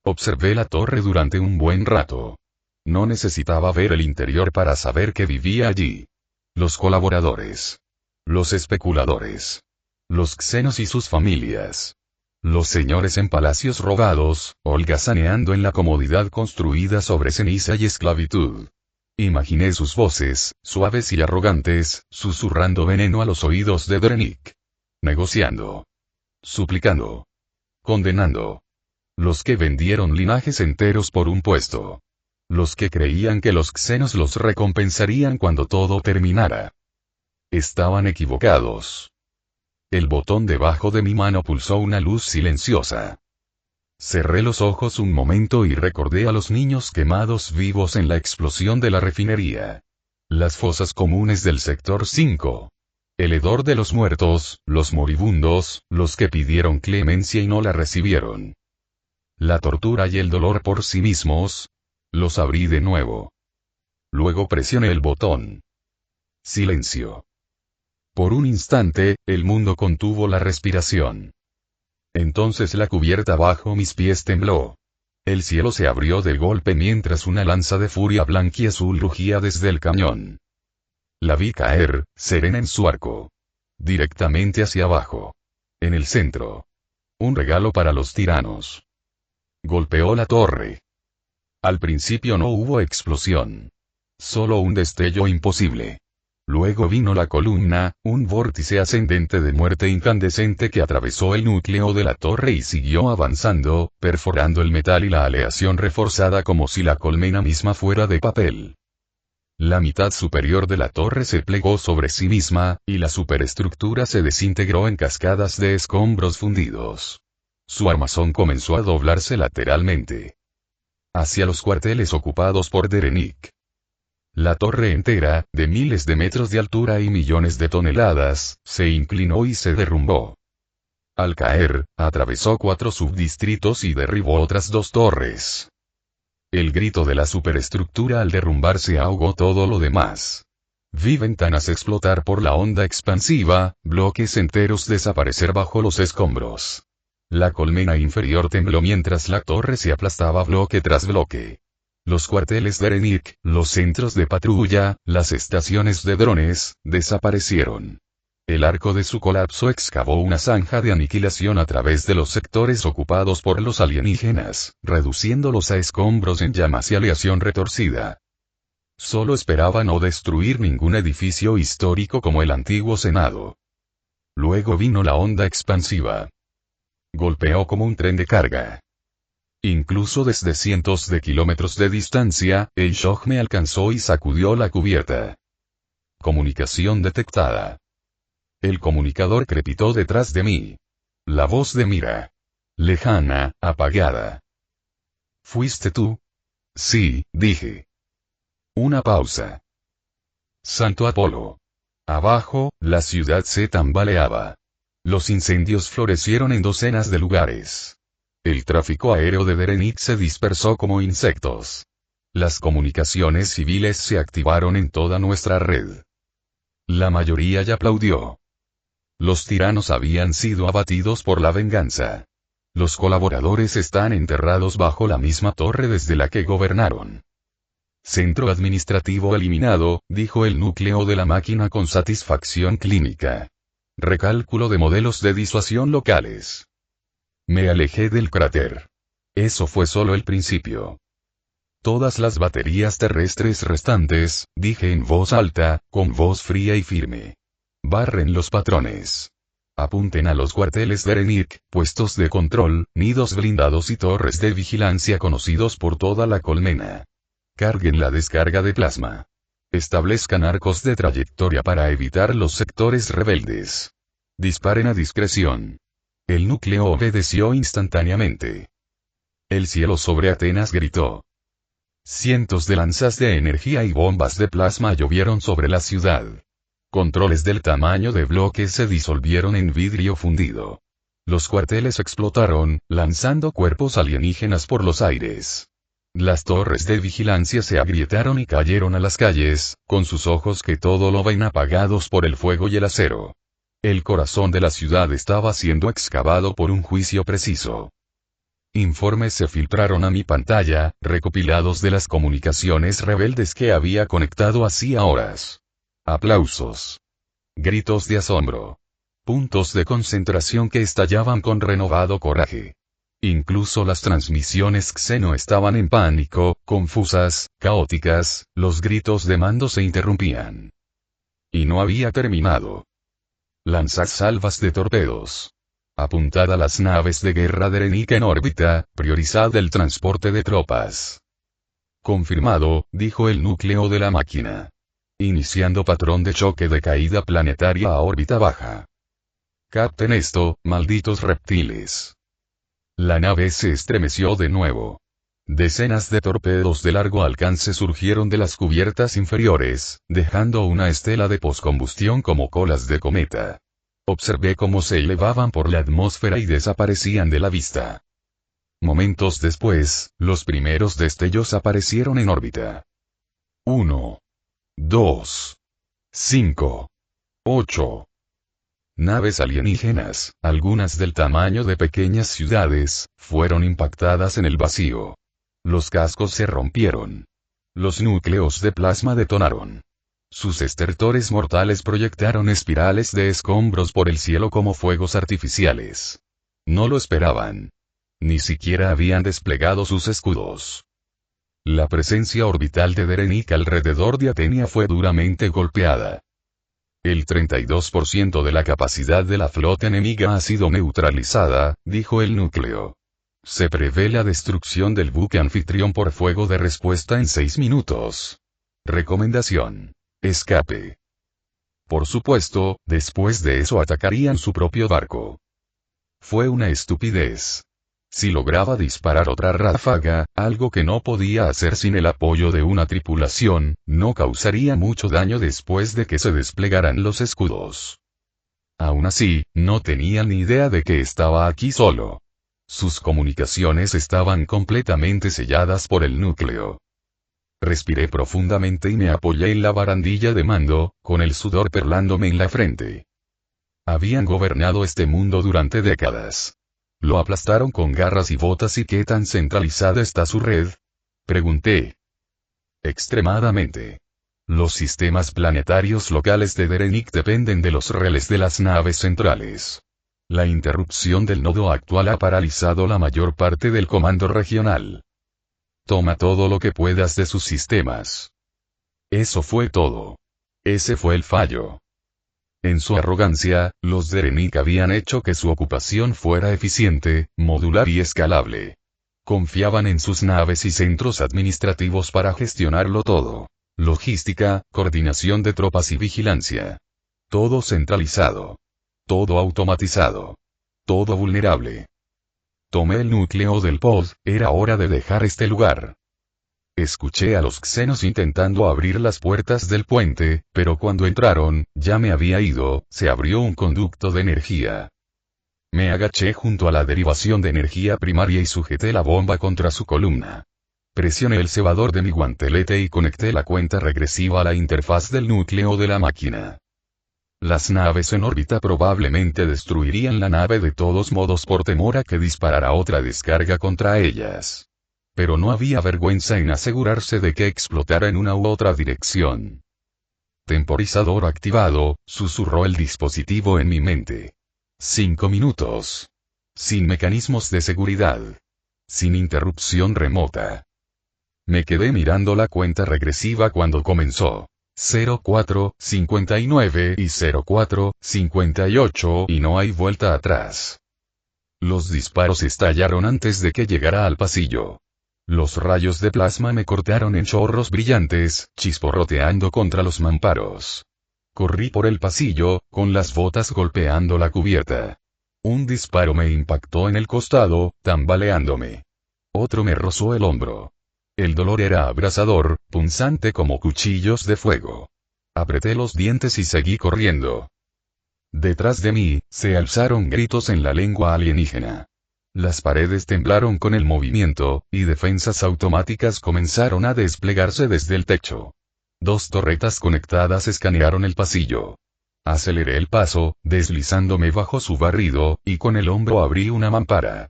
Observé la torre durante un buen rato. No necesitaba ver el interior para saber que vivía allí. Los colaboradores. Los especuladores. Los xenos y sus familias. Los señores en palacios robados, holgazaneando en la comodidad construida sobre ceniza y esclavitud. Imaginé sus voces, suaves y arrogantes, susurrando veneno a los oídos de Derenick. Negociando. Suplicando. Condenando. Los que vendieron linajes enteros por un puesto. Los que creían que los xenos los recompensarían cuando todo terminara. Estaban equivocados. El botón debajo de mi mano pulsó una luz silenciosa. Cerré los ojos un momento y recordé a los niños quemados vivos en la explosión de la refinería. Las fosas comunes del sector 5. El hedor de los muertos, los moribundos, los que pidieron clemencia y no la recibieron. La tortura y el dolor por sí mismos. Los abrí de nuevo. Luego presioné el botón. Silencio. Por un instante, el mundo contuvo la respiración. Entonces la cubierta bajo mis pies tembló. El cielo se abrió de golpe mientras una lanza de furia blanquiazul rugía desde el cañón. La vi caer, serena en su arco. Directamente hacia abajo. En el centro. Un regalo para los tiranos. Golpeó la torre. Al principio no hubo explosión. Solo un destello imposible. Luego vino la columna, un vórtice ascendente de muerte incandescente que atravesó el núcleo de la torre y siguió avanzando, perforando el metal y la aleación reforzada como si la colmena misma fuera de papel. La mitad superior de la torre se plegó sobre sí misma, y la superestructura se desintegró en cascadas de escombros fundidos. Su armazón comenzó a doblarse lateralmente. Hacia los cuarteles ocupados por Derenick. La torre entera, de miles de metros de altura y millones de toneladas, se inclinó y se derrumbó. Al caer, atravesó 4 subdistritos y derribó otras 2 torres. El grito de la superestructura al derrumbarse ahogó todo lo demás. Vi ventanas explotar por la onda expansiva, bloques enteros desaparecer bajo los escombros. La colmena inferior tembló mientras la torre se aplastaba bloque tras bloque. Los cuarteles de Derenick, los centros de patrulla, las estaciones de drones, desaparecieron. El arco de su colapso excavó una zanja de aniquilación a través de los sectores ocupados por los alienígenas, reduciéndolos a escombros en llamas y aleación retorcida. Solo esperaba no destruir ningún edificio histórico como el antiguo Senado. Luego vino la onda expansiva. Golpeó como un tren de carga. Incluso desde cientos de kilómetros de distancia, el shock me alcanzó y sacudió la cubierta. Comunicación detectada. El comunicador crepitó detrás de mí. La voz de Mira. Lejana, apagada. ¿Fuiste tú? Sí, dije. Una pausa. Santo Apolo. Abajo, la ciudad se tambaleaba. Los incendios florecieron en docenas de lugares. El tráfico aéreo de Derenick se dispersó como insectos. Las comunicaciones civiles se activaron en toda nuestra red. La mayoría ya aplaudió. Los tiranos habían sido abatidos por la venganza. Los colaboradores están enterrados bajo la misma torre desde la que gobernaron. Centro administrativo eliminado, dijo el núcleo de la máquina con satisfacción clínica. Recálculo de modelos de disuasión locales. Me alejé del cráter. Eso fue solo el principio. Todas las baterías terrestres restantes, dije en voz alta, con voz fría y firme. Barren los patrones. Apunten a los cuarteles de Erenik, puestos de control, nidos blindados y torres de vigilancia conocidos por toda la colmena. Carguen la descarga de plasma. Establezcan arcos de trayectoria para evitar los sectores rebeldes. Disparen a discreción. El núcleo obedeció instantáneamente. El cielo sobre Atenas gritó. Cientos de lanzas de energía y bombas de plasma llovieron sobre la ciudad. Controles del tamaño de bloques se disolvieron en vidrio fundido. Los cuarteles explotaron, lanzando cuerpos alienígenas por los aires. Las torres de vigilancia se agrietaron y cayeron a las calles, con sus ojos que todo lo ven apagados por el fuego y el acero. El corazón de la ciudad estaba siendo excavado por un juicio preciso. Informes se filtraron a mi pantalla, recopilados de las comunicaciones rebeldes que había conectado hacía horas. Aplausos. Gritos de asombro. Puntos de concentración que estallaban con renovado coraje. Incluso las transmisiones Xeno estaban en pánico, confusas, caóticas, los gritos de mando se interrumpían. Y no había terminado. Lanzad salvas de torpedos. Apuntad a las naves de guerra de Erenik en órbita, priorizad el transporte de tropas. Confirmado, dijo el núcleo de la máquina. Iniciando patrón de choque de caída planetaria a órbita baja. Capten esto, malditos reptiles. La nave se estremeció de nuevo. Decenas de torpedos de largo alcance surgieron de las cubiertas inferiores, dejando una estela de poscombustión como colas de cometa. Observé cómo se elevaban por la atmósfera y desaparecían de la vista. Momentos después, los primeros destellos aparecieron en órbita. 1, 2, 5, 8. Naves alienígenas, algunas del tamaño de pequeñas ciudades, fueron impactadas en el vacío. Los cascos se rompieron. Los núcleos de plasma detonaron. Sus estertores mortales proyectaron espirales de escombros por el cielo como fuegos artificiales. No lo esperaban. Ni siquiera habían desplegado sus escudos. La presencia orbital de Erenik alrededor de Atenia fue duramente golpeada. El 32% de la capacidad de la flota enemiga ha sido neutralizada, dijo el núcleo. Se prevé la destrucción del buque anfitrión por fuego de respuesta en 6 minutos. Recomendación. Escape. Por supuesto, después de eso atacarían su propio barco. Fue una estupidez. Si lograba disparar otra ráfaga, algo que no podía hacer sin el apoyo de una tripulación, no causaría mucho daño después de que se desplegaran los escudos. Aún así, no tenía ni idea de que estaba aquí solo. Sus comunicaciones estaban completamente selladas por el núcleo. Respiré profundamente y me apoyé en la barandilla de mando, con el sudor perlándome en la frente. Habían gobernado este mundo durante décadas. ¿Lo aplastaron con garras y botas y qué tan centralizada está su red? Pregunté. Extremadamente. Los sistemas planetarios locales de Erenik dependen de los relés de las naves centrales. La interrupción del nodo actual ha paralizado la mayor parte del comando regional. Toma todo lo que puedas de sus sistemas. Eso fue todo. Ese fue el fallo. En su arrogancia, los de Erenik habían hecho que su ocupación fuera eficiente, modular y escalable. Confiaban en sus naves y centros administrativos para gestionarlo todo. Logística, coordinación de tropas y vigilancia. Todo centralizado. Todo automatizado. Todo vulnerable. Tomé el núcleo del pod, era hora de dejar este lugar. Escuché a los xenos intentando abrir las puertas del puente, pero cuando entraron, ya me había ido, se abrió un conducto de energía. Me agaché junto a la derivación de energía primaria y sujeté la bomba contra su columna. Presioné el cebador de mi guantelete y conecté la cuenta regresiva a la interfaz del núcleo de la máquina. Las naves en órbita probablemente destruirían la nave de todos modos por temor a que disparara otra descarga contra ellas. Pero no había vergüenza en asegurarse de que explotara en una u otra dirección. Temporizador activado, susurró el dispositivo en mi mente. 5 minutos. Sin mecanismos de seguridad. Sin interrupción remota. Me quedé mirando la cuenta regresiva cuando comenzó. 04:59 y 04:58 y no hay vuelta atrás. Los disparos estallaron antes de que llegara al pasillo. Los rayos de plasma me cortaron en chorros brillantes, chisporroteando contra los mamparos. Corrí por el pasillo, con las botas golpeando la cubierta. Un disparo me impactó en el costado, tambaleándome. Otro me rozó el hombro. El dolor era abrasador, punzante como cuchillos de fuego. Apreté los dientes y seguí corriendo. Detrás de mí, se alzaron gritos en la lengua alienígena. Las paredes temblaron con el movimiento, y defensas automáticas comenzaron a desplegarse desde el techo. 2 torretas conectadas escanearon el pasillo. Aceleré el paso, deslizándome bajo su barrido, y con el hombro abrí una mampara.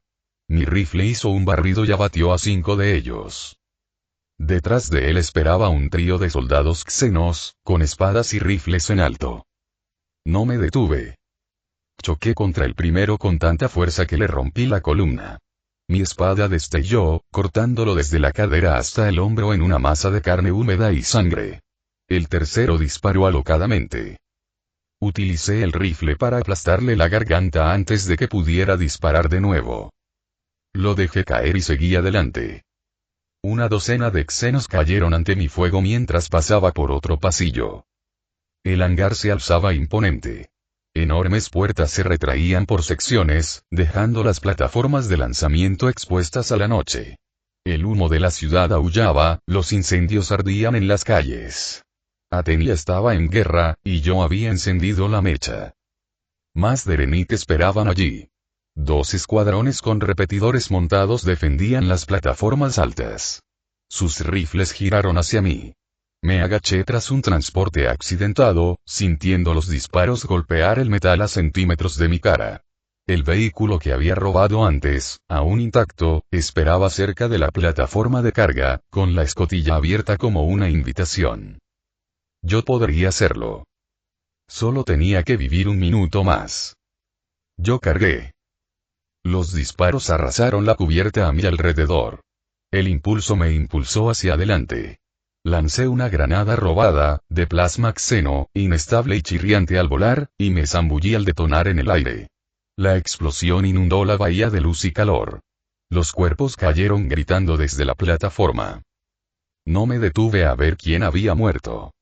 Mi rifle hizo un barrido y abatió a 5 de ellos. Detrás de él esperaba un trío de soldados xenos, con espadas y rifles en alto. No me detuve. Choqué contra el primero con tanta fuerza que le rompí la columna. Mi espada destelló, cortándolo desde la cadera hasta el hombro en una masa de carne húmeda y sangre. El tercero disparó alocadamente. Utilicé el rifle para aplastarle la garganta antes de que pudiera disparar de nuevo. Lo dejé caer y seguí adelante. Una docena de xenos cayeron ante mi fuego mientras pasaba por otro pasillo. El hangar se alzaba imponente. Enormes puertas se retraían por secciones, dejando las plataformas de lanzamiento expuestas a la noche. El humo de la ciudad aullaba, los incendios ardían en las calles. Atenia estaba en guerra, y yo había encendido la mecha. Más Derenik esperaban allí. 2 escuadrones con repetidores montados defendían las plataformas altas. Sus rifles giraron hacia mí. Me agaché tras un transporte accidentado, sintiendo los disparos golpear el metal a centímetros de mi cara. El vehículo que había robado antes, aún intacto, esperaba cerca de la plataforma de carga, con la escotilla abierta como una invitación. Yo podría hacerlo. Solo tenía que vivir un minuto más. Yo cargué. Los disparos arrasaron la cubierta a mi alrededor. El impulso me impulsó hacia adelante. Lancé una granada robada, de plasma xeno, inestable y chirriante al volar, y me zambullí al detonar en el aire. La explosión inundó la bahía de luz y calor. Los cuerpos cayeron gritando desde la plataforma. No me detuve a ver quién había muerto.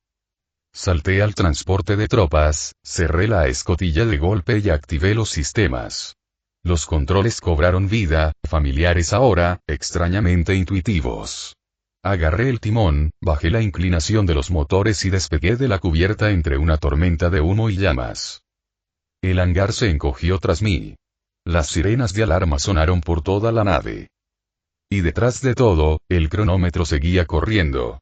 Salté al transporte de tropas, cerré la escotilla de golpe y activé los sistemas. Los controles cobraron vida, familiares ahora, extrañamente intuitivos. Agarré el timón, bajé la inclinación de los motores y despegué de la cubierta entre una tormenta de humo y llamas. El hangar se encogió tras mí. Las sirenas de alarma sonaron por toda la nave. Y detrás de todo, el cronómetro seguía corriendo.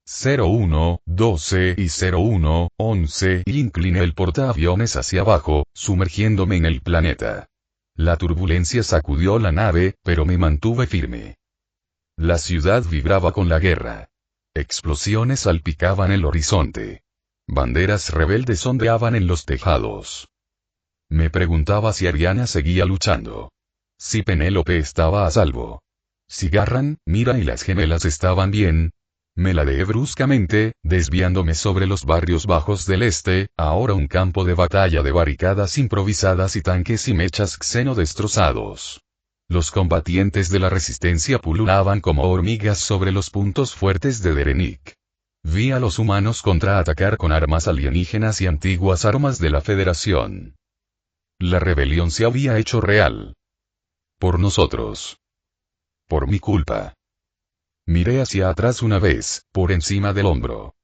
01:12 y 01:11 y incliné el portaaviones hacia abajo, sumergiéndome en el planeta. La turbulencia sacudió la nave, pero me mantuve firme. La ciudad vibraba con la guerra. Explosiones salpicaban el horizonte. Banderas rebeldes ondeaban en los tejados. Me preguntaba si Ariana seguía luchando. Si Penélope estaba a salvo. Si Garran, Mira y las gemelas estaban bien. Me ladeé bruscamente, desviándome sobre los barrios bajos del este, ahora un campo de batalla de barricadas improvisadas y tanques y mechas xeno destrozados. Los combatientes de la resistencia pululaban como hormigas sobre los puntos fuertes de Derenik. Vi a los humanos contraatacar con armas alienígenas y antiguas armas de la Federación. La rebelión se había hecho real. Por nosotros. Por mi culpa. Miré hacia atrás una vez, por encima del hombro.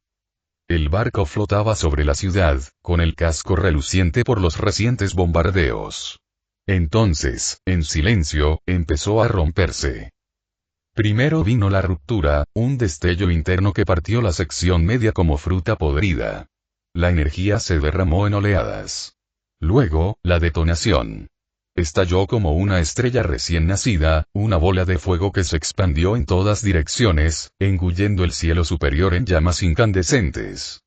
El barco flotaba sobre la ciudad, con el casco reluciente por los recientes bombardeos. Entonces, en silencio, empezó a romperse. Primero vino la ruptura, un destello interno que partió la sección media como fruta podrida. La energía se derramó en oleadas. Luego, la detonación. Estalló como una estrella recién nacida, una bola de fuego que se expandió en todas direcciones, engullendo el cielo superior en llamas incandescentes.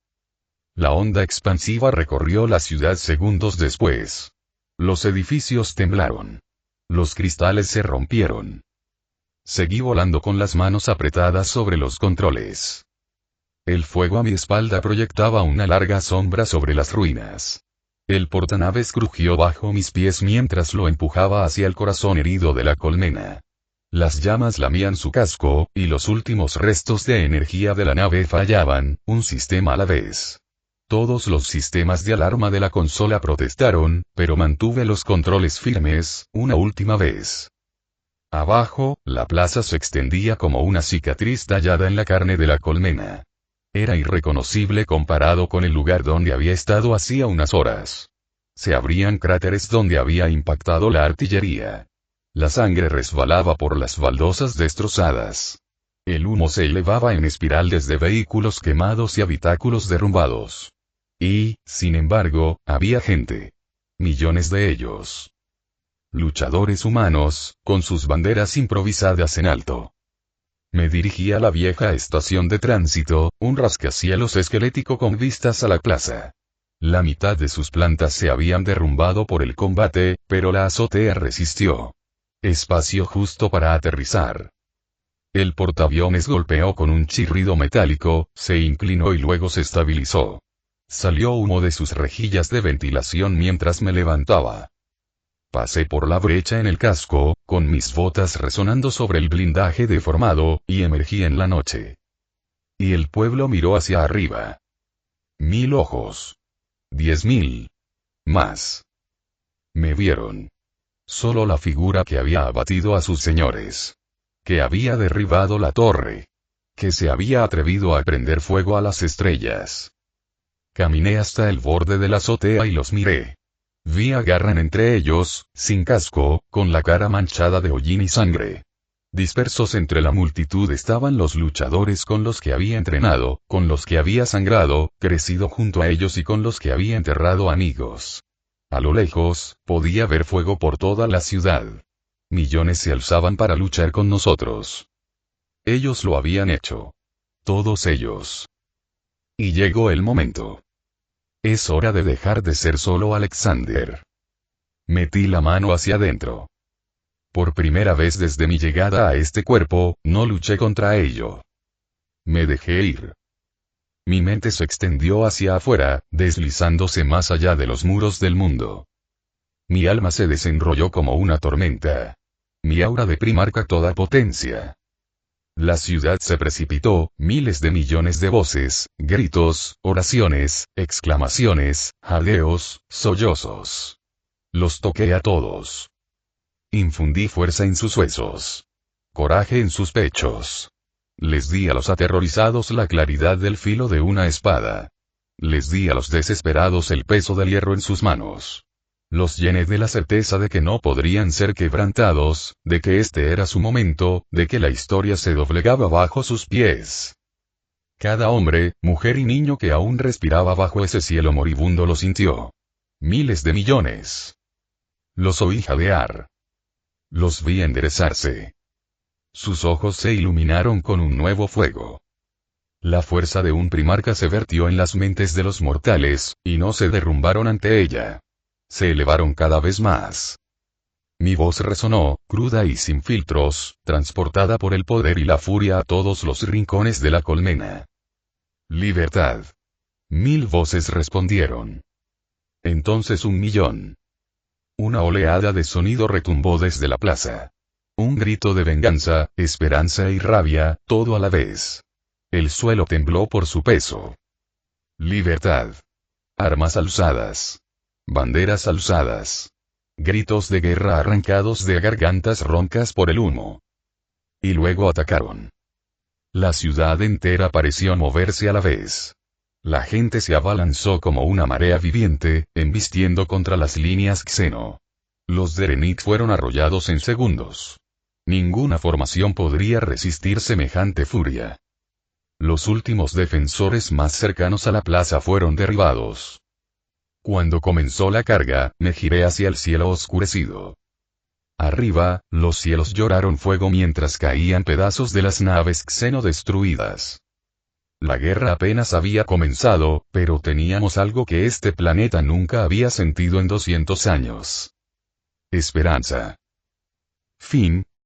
La onda expansiva recorrió la ciudad segundos después. Los edificios temblaron. Los cristales se rompieron. Seguí volando con las manos apretadas sobre los controles. El fuego a mi espalda proyectaba una larga sombra sobre las ruinas. El portanaves crujió bajo mis pies mientras lo empujaba hacia el corazón herido de la colmena. Las llamas lamían su casco, y los últimos restos de energía de la nave fallaban, un sistema a la vez. Todos los sistemas de alarma de la consola protestaron, pero mantuve los controles firmes, una última vez. Abajo, la plaza se extendía como una cicatriz tallada en la carne de la colmena. Era irreconocible comparado con el lugar donde había estado hacía unas horas. Se abrían cráteres donde había impactado la artillería. La sangre resbalaba por las baldosas destrozadas. El humo se elevaba en espiral desde vehículos quemados y habitáculos derrumbados. Y, sin embargo, había gente. Millones de ellos. Luchadores humanos, con sus banderas improvisadas en alto. Me dirigí a la vieja estación de tránsito, un rascacielos esquelético con vistas a la plaza. La mitad de sus plantas se habían derrumbado por el combate, pero la azotea resistió. Espacio justo para aterrizar. El portaaviones golpeó con un chirrido metálico, se inclinó y luego se estabilizó. Salió humo de sus rejillas de ventilación mientras me levantaba. Pasé por la brecha en el casco, con mis botas resonando sobre el blindaje deformado, y emergí en la noche. Y el pueblo miró hacia arriba. 1000 ojos. 10.000. Más. Me vieron. Solo la figura que había abatido a sus señores. Que había derribado la torre. Que se había atrevido a prender fuego a las estrellas. Caminé hasta el borde de la azotea y los miré. Vi a Garran entre ellos, sin casco, con la cara manchada de hollín y sangre. Dispersos entre la multitud estaban los luchadores con los que había entrenado, con los que había sangrado, crecido junto a ellos y con los que había enterrado amigos. A lo lejos, podía ver fuego por toda la ciudad. Millones se alzaban para luchar con nosotros. Ellos lo habían hecho. Todos ellos. Y llegó el momento. Es hora de dejar de ser solo Alexander. Metí la mano hacia adentro. Por primera vez desde mi llegada a este cuerpo, no luché contra ello. Me dejé ir. Mi mente se extendió hacia afuera, deslizándose más allá de los muros del mundo. Mi alma se desenrolló como una tormenta. Mi aura de primarca a toda potencia. La ciudad se precipitó, miles de millones de voces, gritos, oraciones, exclamaciones, jadeos, sollozos. Los toqué a todos. Infundí fuerza en sus huesos. Coraje en sus pechos. Les di a los aterrorizados la claridad del filo de una espada. Les di a los desesperados el peso del hierro en sus manos. Los llené de la certeza de que no podrían ser quebrantados, de que este era su momento, de que la historia se doblegaba bajo sus pies. Cada hombre, mujer y niño que aún respiraba bajo ese cielo moribundo lo sintió. Miles de millones. Los oí jadear. Los vi enderezarse. Sus ojos se iluminaron con un nuevo fuego. La fuerza de un primarca se vertió en las mentes de los mortales, y no se derrumbaron ante ella. Se elevaron cada vez más. Mi voz resonó, cruda y sin filtros, transportada por el poder y la furia a todos los rincones de la colmena. Libertad. 1000 voces respondieron. Entonces 1.000.000. Una oleada de sonido retumbó desde la plaza. Un grito de venganza, esperanza y rabia, todo a la vez. El suelo tembló por su peso. Libertad. Armas alzadas. Banderas alzadas. Gritos de guerra arrancados de gargantas roncas por el humo. Y luego atacaron. La ciudad entera pareció moverse a la vez. La gente se abalanzó como una marea viviente, embistiendo contra las líneas Xeno. Los Derenit fueron arrollados en segundos. Ninguna formación podría resistir semejante furia. Los últimos defensores más cercanos a la plaza fueron derribados. Cuando comenzó la carga, me giré hacia el cielo oscurecido. Arriba, los cielos lloraron fuego mientras caían pedazos de las naves xeno destruidas. La guerra apenas había comenzado, pero teníamos algo que este planeta nunca había sentido en 200 años. Esperanza. Fin.